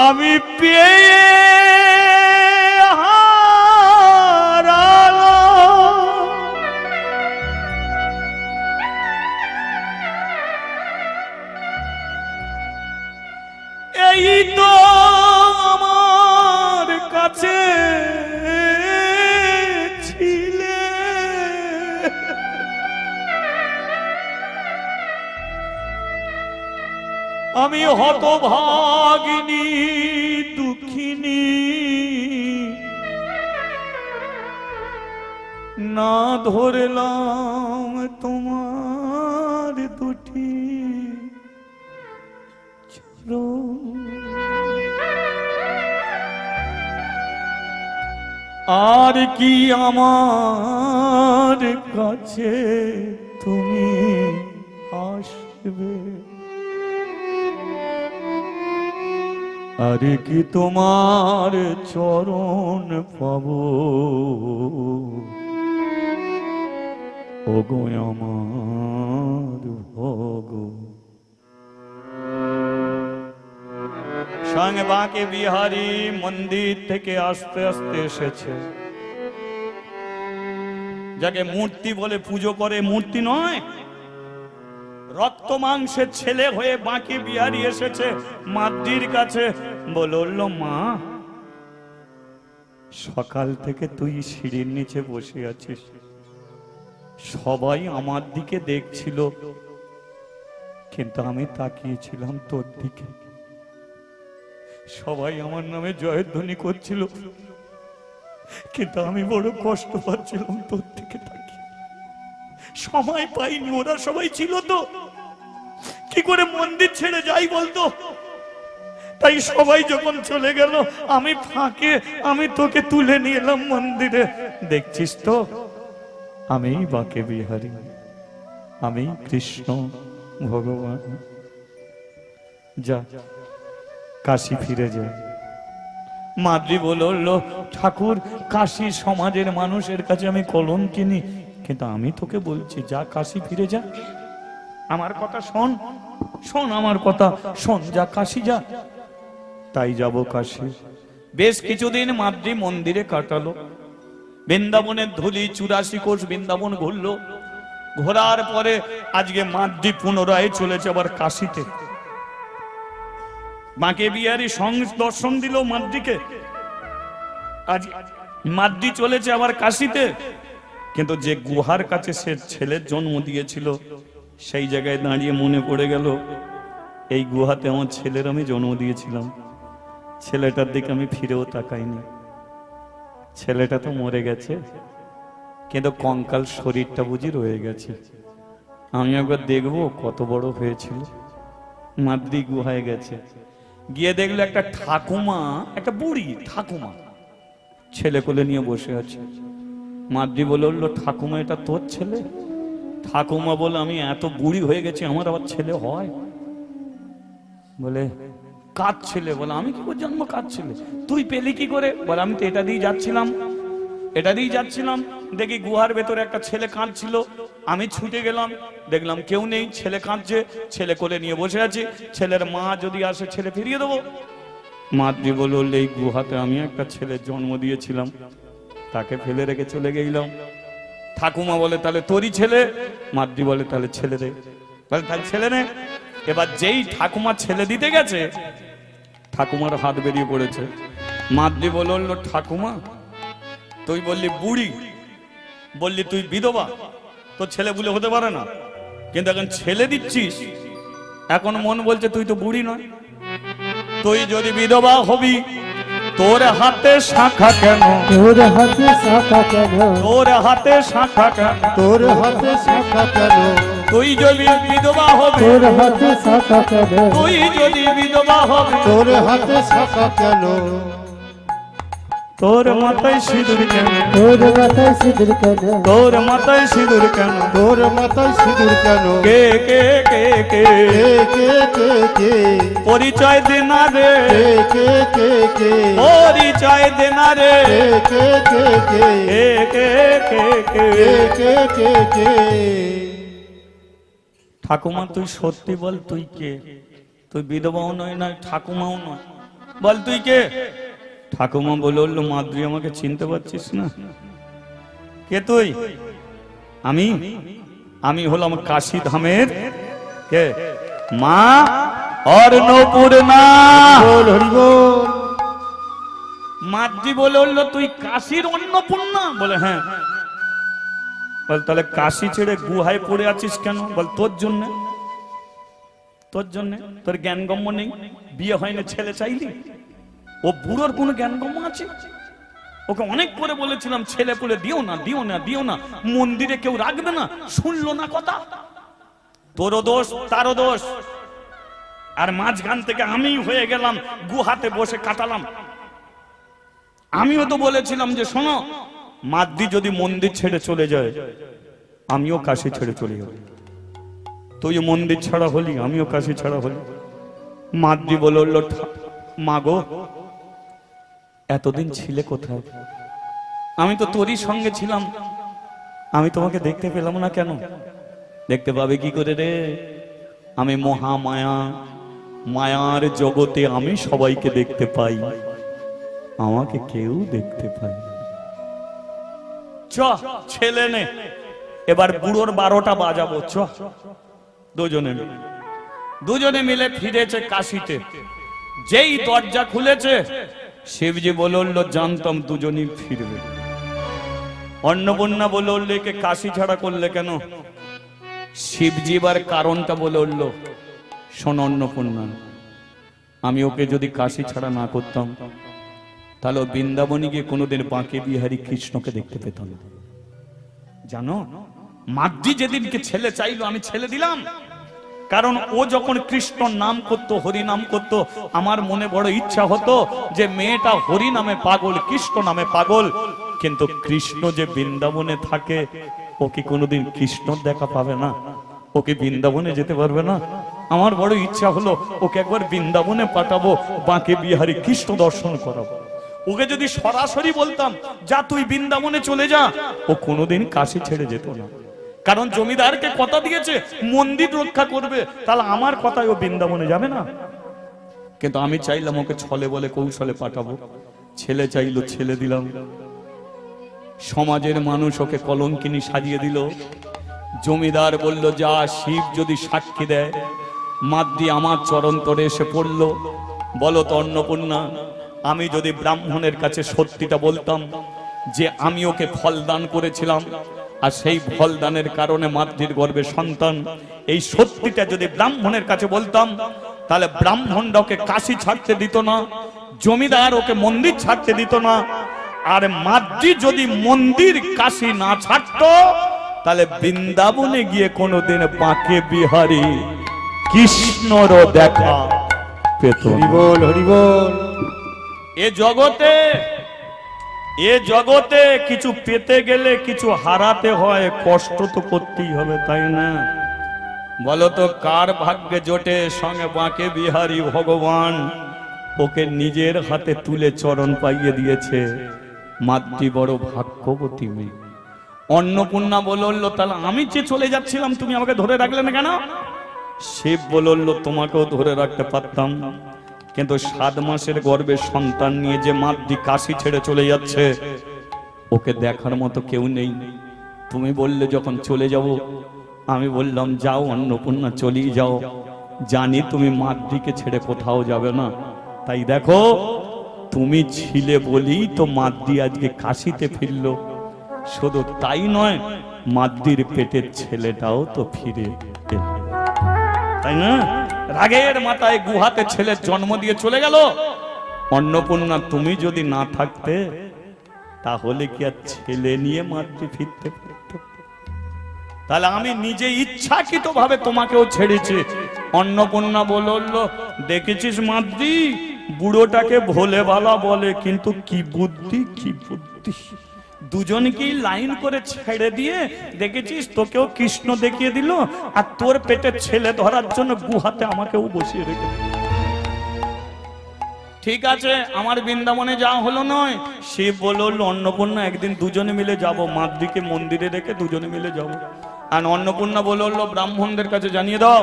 আমি পেয়ে হারালো এই তো আমার কাছে ছিলে, আমি হতভাগিনী দুঃখিনী, না ধরলাম তোমার দুটি চরণ। আর কি আমার কাছে তুমি আসবে? আর কি তোমার চরণ পাবো? ওগো আমার ভগবান। সঙ্গে বাঁকে বিহারী মন্দির থেকে আস্তে আস্তে এসেছে। যাকে মূর্তি বলে পুজো করে, মূর্তি নয়, রক্ত মাংসের ছেলে হয়ে বাঁকে বিহারী এসেছে মাদ্রির কাছে। বলল, মা, সকাল থেকে তুই সিঁড়ির নিচে বসে আছিস, সবাই আমার দিকে দেখছিল, কিন্তু আমি তাকিয়েছিলাম তোর দিকে। সবাই আমার নামে জয়ধ্বনি করছিল, কিন্তু আমি বড় কষ্ট পাচ্ছিলাম তোর দিকে তাকিয়ে। সময় পাইনি, ওরা সবাই ছিল তো, কি করে মন্দির ছেড়ে যাই বলতো? তাই সবাই যখন চলে গেল, আমি ফাঁকে আমি তোকে তুলে নিয়ে এলাম মন্দিরে। দেখছিস তো, আমি বাঁকে বিহারী, আমি কৃষ্ণ ভগবান। যা, কাশী ফিরে যা। মাদ্রি বলল, ঠাকুর, কাশী সমাজের মানুষের কাছে আমি কলঙ্কিনী, কিন্তু আমি তোকে বলছি, যা, কাশী ফিরে যা। আমার কথা শোন, শোন আমার কথা শোন, যা, কাশী যা। তাই যাব কাশী। বেশ কিছুদিন মাদ্রি মন্দিরে কাটালো। বৃন্দাবনের ধুলি 84 কোষ বৃন্দাবন ঘুরলো। ঘোরার পরে আজকে মাদ্রি পুনরায় চলেছে আবার কাশীতে। বাঁকে বিহারী দর্শন দিল মাদ্রিকে। আজ মাদ্রি চলেছে আবার কাশীতে, কিন্তু যে গুহার কাছে সে ছেলের জন্ম দিয়েছিল, সেই জায়গায় দাঁড়িয়ে মনে পড়ে গেল, এই গুহাতে আমার ছেলের আমি জন্ম দিয়েছিলাম। ছেলেটার দিকে আমি ফিরেও তাকাইনি। ছেলেটা তো মরে গেছে, কিন্তু কঙ্কাল শরীরটা বুঝি রয়ে গেছে। আমি একবার দেখবো কত বড় হয়েছিল। মাদ্রি গুহায় গেছে, গিয়ে দেখলো একটা ঠাকুমা, একটা বুড়ি ঠাকুমা ছেলে কোলে নিয়ে বসে আছে। মাদ্রি বলল, ঠাকুমা, এটা তোর ছেলে? ঠাকুমা বলে, আমি এত বুড়ি হয়ে গেছি, আমার আবার ছেলে হয়? বলে, কার ছেলে? বলে, আমি কি করে জন্ম কার ছেলে? তুই পেলি কি করে? বলে, আমি তো এটা দিয়ে যাচ্ছিলাম, দেখি গুহার ভেতরে একটা ছেলে কাঁদছিল, আমি ছুটে গেলাম, দেখলাম কেউ নেই, ছেলে কাঁদছে, ছেলে কোলে নিয়ে বসে আছে, ছেলের মা যদি আসে ছেলে ফিরিয়ে দেবো। মাদ্রি বলল, এই গুহাতে আমি একটা ছেলের জন্ম দিয়েছিলাম, তাকে ফেলে রেখে চলে গেলাম। ঠাকুমা বলে, তাহলে তোরই ছেলে? মাদ্রি বলে, তাহলে ছেলে দে। বলে, তাহলে ছেলে নে। এবার যেই ঠাকুমা ছেলে দিতে গেছে, ঠাকুমার হাত বেরিয়ে পড়েছে। মাদ্রি বলল, ঠাকুমা, তুই বললি বুড়ি, বললি তুই বিধবা, তোর ছেলে বুলে হতে পারে না, কিন্তু এখন ছেলে দিচ্ছিস, এখন মন বলছে তুই তো বুড়ি নয়। তুই যদি বিধবা হবি, তোর হাতে শাখা কেন? তোর হাতে শাখা কেন? তোর হাতে শাখা কেন? তোর হাতে শাখা কেন? তুই যদি বিধবা হবি, তোর হাতে শাখা কেন? তুই যদি বিধবা হবি, তোর হাতে শাখা কেন? তোর মাথায় সিঁদুর কেন? তোর মাথায় সিঁদুর কেন? তোর মাথায় সিঁদুর কেন? তোর মাথায় সিঁদুর কেন? কে কে কে কে কে কে কে কে? পরিচয় দে না রে, কে কে কে কে? পরিচয় দে না রে, কে কে কে কে? কে কে কে কে? কে কে কে কে? ঠাকুমা, তুই সত্যি বল, তুই কে? তুই বিধবাও নয়, নয় ঠাকুমাও নয়, বল তুই কে? ঠাকুমা বলল, মাদ্রি, আমাকে চিনতে পারছিস না? কে তুই? আমি হলাম কাশী ধামের কে? মা অন্নপূর্ণা। বল হরি বল। মাদ্রি বলল, তুই কাশীর অন্নপূর্ণা? বলে, হ্যাঁ। বল, তাহলে কাশী ছেড়ে গুহায় পড়ে আছিস কেন? বল, তোর জন্য। তোর জন্য? তোর জ্ঞানগম্য নেই, বিয়ে হয়নি, ছেলে চাইলি? ও বুড়োর কোনো জ্ঞানগম্য আছে? ওকে অনেক করে বলেছিলাম, ছেলে পুলে দিও না, দিও না, দিও না, মন্দিরে কেউ রাখবে না, শুনলো না কথা। তোরও দোষ, তারও দোষ, আর মাঝখান থেকে আমি হয়ে গেলাম, গুহাতে বসে কাটালাম। আমিও তো বলেছিলাম যে, শোনো, মাদ্রি যদি মন্দির ছেড়ে চলে যায়, আমিও কাশী ছেড়ে চলে যাব। তুই মন্দির ছাড়া হলি, আমিও কাশী ছাড়া হলি। মাদ্রি বলল, মা গো, এতদিন ছিলে কোথায়? আমি তো তোরই সঙ্গে ছিলাম, আমি তোমাকে দেখতে পেলাম না কেন? দেখতে পাবে কি করে রে? আমি মহামায়া, মায়ার জগতে আমি সবাইকে দেখতে পাই, আমাকে কেউ দেখতে পায় না। চ ছেলে নে, এবার বুড়োর 12টা বাজাবো। চ দুজনে মিলে ফিরেছে কাশিতে। যেই দরজা খুলেছে শিবজি বলল জানতাম দুজনই ফিরবে। অন্নপূর্ণা বলে উঠল একে কাশি ছাড়া করলে কেন? শিবজি এবার কারণটা বলে উঠল, শোন অন্নপূর্ণা, আমি ওকে যদি কাশি ছাড়া না করতাম তাহলে বৃন্দাবনে গিয়ে কোনোদিন বাঁকে বিহারী কৃষ্ণকে দেখতে পেতাম না। জানো, মাদ্রি যেদিনকে ছেলে চাইলো আমি ছেলে দিলাম, কারণ ও যখন কৃষ্ণ নাম করত, হরি নাম করত, আমার মনে বড় ইচ্ছা হতো যে মেয়েটা হরি নামে পাগল, কৃষ্ণ নামে পাগল, কিন্তু কৃষ্ণ যে বৃন্দাবনে থাকে ও কি কোনোদিন কৃষ্ণ দেখা পাবে না? ও কি বৃন্দাবনে যেতে পারবে না? আমার বড় ইচ্ছা হলো ওকে একবার বৃন্দাবনে পাঠাবো, বাঁকে বিহারী কৃষ্ণ দর্শন করাবো। ওকে যদি সরাসরি বলতাম যা তুই বৃন্দাবনে চলে যা, ও কোনোদিন কাশি ছেড়ে যেত না, কারণ জমিদারকে কথা দিয়েছে মন্দির রক্ষা করবে, তাহলে আমার কথায় ও বৃন্দাবনে যাবে না। কিন্তু আমি চাইলাম ওকে ছলে বলে কৌশলে পাঠাবো, ছেলে চাইলো ছেলে দিলাম। সমাজের মানুষ ওকে কলঙ্কিনী সাজিয়ে দিল। জমিদার বলল যা, শিব যদি সাক্ষী দেয়। মাদ্রি আমার চরণ তরে এসে পড়ল, বলো তো অন্নপূর্ণা, আমি যদি ব্রাহ্মণের কাছে সত্যিটা বলতাম যে আমি ওকে ফল দান করেছিলাম আর সেই ফল দানের কারণে মাদ্রির গর্ভে সন্তান, এই সত্যিটা যদি ব্রাহ্মণের কাছে বলতাম তাহলে ব্রাহ্মণরা ওকে কাশি ছাড়তে দিত না, জমিদার ওকে মন্দির ছাড়তে দিত না, আর মাদ্রি যদি মন্দির কাশি না ছাড়তো তাহলে বৃন্দাবনে গিয়ে কোনোদিন বাঁকে বিহারী কৃষ্ণরও দেখা পেত। হরিবল হরিবল। এ জগতে কিছু পেতে গেলে কিছু হারাতে হয়, কষ্ট তো করতেই হবে, তাই না? বলতো কার ভাগ্যে জোটে সঙ্গে বাঁকে বিহারী ভগবান ওকে নিজের হাতে তুলে চরণ পাইয়ে দিয়েছে। মাতৃ বড় ভাগ্যবতী মেয়ে। অন্নপূর্ণা বলল তাহলে আমি যে চলে যাচ্ছিলাম তুমি আমাকে ধরে রাখলে না কেন? শিব বলল তোমাকেও ধরে রাখতে পারতাম, কিন্তু 7 মাসের গর্ভে সন্তান নিয়ে যে মাতৃ কাশি ছেড়ে চলে যাচ্ছে ওকে দেখার মতো কেউ নেই। তুমি বললে যখন চলে যাব, আমি বললাম যাও অন্নপূর্ণা চলেই যাও, জানি তুমি মাতৃকে ছেড়ে কোথাও যাবে না। তাই দেখো তুমি ছিলে বলেই তো মাতৃ আজকে কাশিতে ফিরল। শুধু তাই নয়, মাতৃর পেটের ছেলেটাও তো ফিরে এলো, তাই না? রাগের মাথায় গুহাতে ছেলের জন্ম দিয়ে চলে গেল। অন্নপূর্ণা তুমি যদি না থাকতে তাহলে কি আর ছেলে নিয়ে মাতৃ ফিরতে পারত? তাহলে আমি নিজে ইচ্ছাকৃত ভাবে তোমাকেও ছেড়েছি। অন্নপূর্ণা বলল দেখেছিস মাতৃ, বুড়োটাকে ভোলে বালা বলে, কিন্তু কি বুদ্ধি, কি বুদ্ধি। দুজনকেই লাইন করে ছেড়ে দিয়ে দেখেছিস তোকেও কৃষ্ণ দেখিয়ে দিল, আর তোর পেটে ছেলে ধরার জন্য গুহাতে আমাকেও বসিয়ে রেখে। ঠিক আছে, আমার বৃন্দাবনে যাওয়া হলো নয়। শিব বলল অন্নপূর্ণা একদিন দুজনে মিলে যাব, মাতৃকে মন্দিরে রেখে দুজনে মিলে যাব। আর অন্নপূর্ণা বলল ব্রাহ্মণদের কাছে জানিয়ে দাও।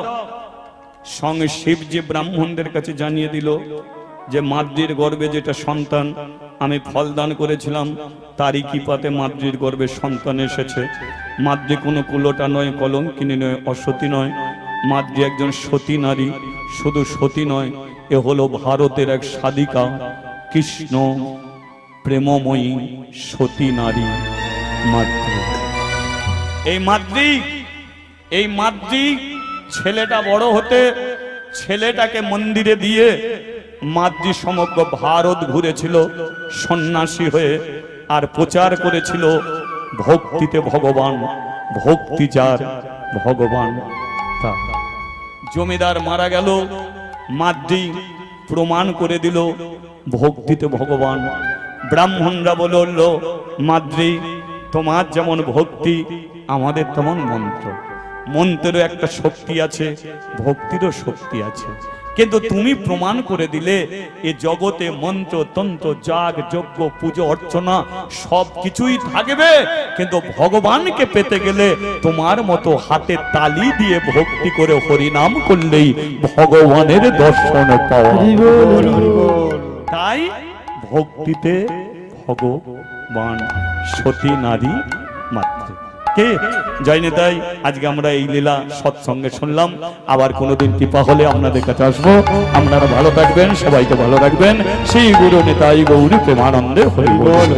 সঙ্গে শিব যে ব্রাহ্মণদের কাছে জানিয়ে দিল যে মাতৃর গর্ভে যেটা সন্তান আমি ফল দান করেছিলাম তারই কৃপাতে মাতৃর গর্ভে সন্তান এসেছে। মাতৃ কোনো কুলোটা নয়, কলঙ্কিনী নয়, অসতী নয়। মাতৃ একজন সতী নারী। শুধু সতী নয়, এ হলো ভারতের এক সাধিকা, কৃষ্ণ প্রেমময়ী সতী নারী মাতৃ। এই মাতৃ ছেলেটা বড় হতে ছেলেটাকে মন্দিরে দিয়ে মাতৃ সমগ্র ভারত ঘুরেছিল সন্ন্যাসী হয়ে, আর প্রচার করেছিল ভক্তিতে ভগবান, ভক্তি যার ভগবান তার। জমিদার মারা গেল, মাতৃ প্রমাণ করে দিল ভক্তিতে ভগবান। ব্রাহ্মণরা বলল মাতৃ তোমার যেমন ভক্তি আমাদের তেমন মন্ত্র। মন্ত্রেরও একটা শক্তি আছে, ভক্তিরও শক্তি আছে। কিন্তু তুমি প্রমাণ করে দিলে এ জগতে মন্ত্র তন্ত্র যাগ যজ্ঞ পুজো অর্চনা সব কিছুই থাকবে, কিন্তু ভগবানকে পেতে গেলে তোমার মতো হাতে তালি দিয়ে ভক্তি করে হরিনাম করলেই ভগবানের দর্শন পাওয়া। তাই ভক্তিতে ভগবান, সতী নারী মাত্র। কে জয় নেতাই, আজকে আমরা এই লীলা সৎসঙ্গে শুনলাম। আবার কোনোদিন কৃপা হলে আপনাদের কাছে আসবো। আপনারা ভালো থাকবেন, সবাইকে ভালো রাখবেন। সেই গুরু নেতাই গৌরী প্রেমানন্দে হরি বল।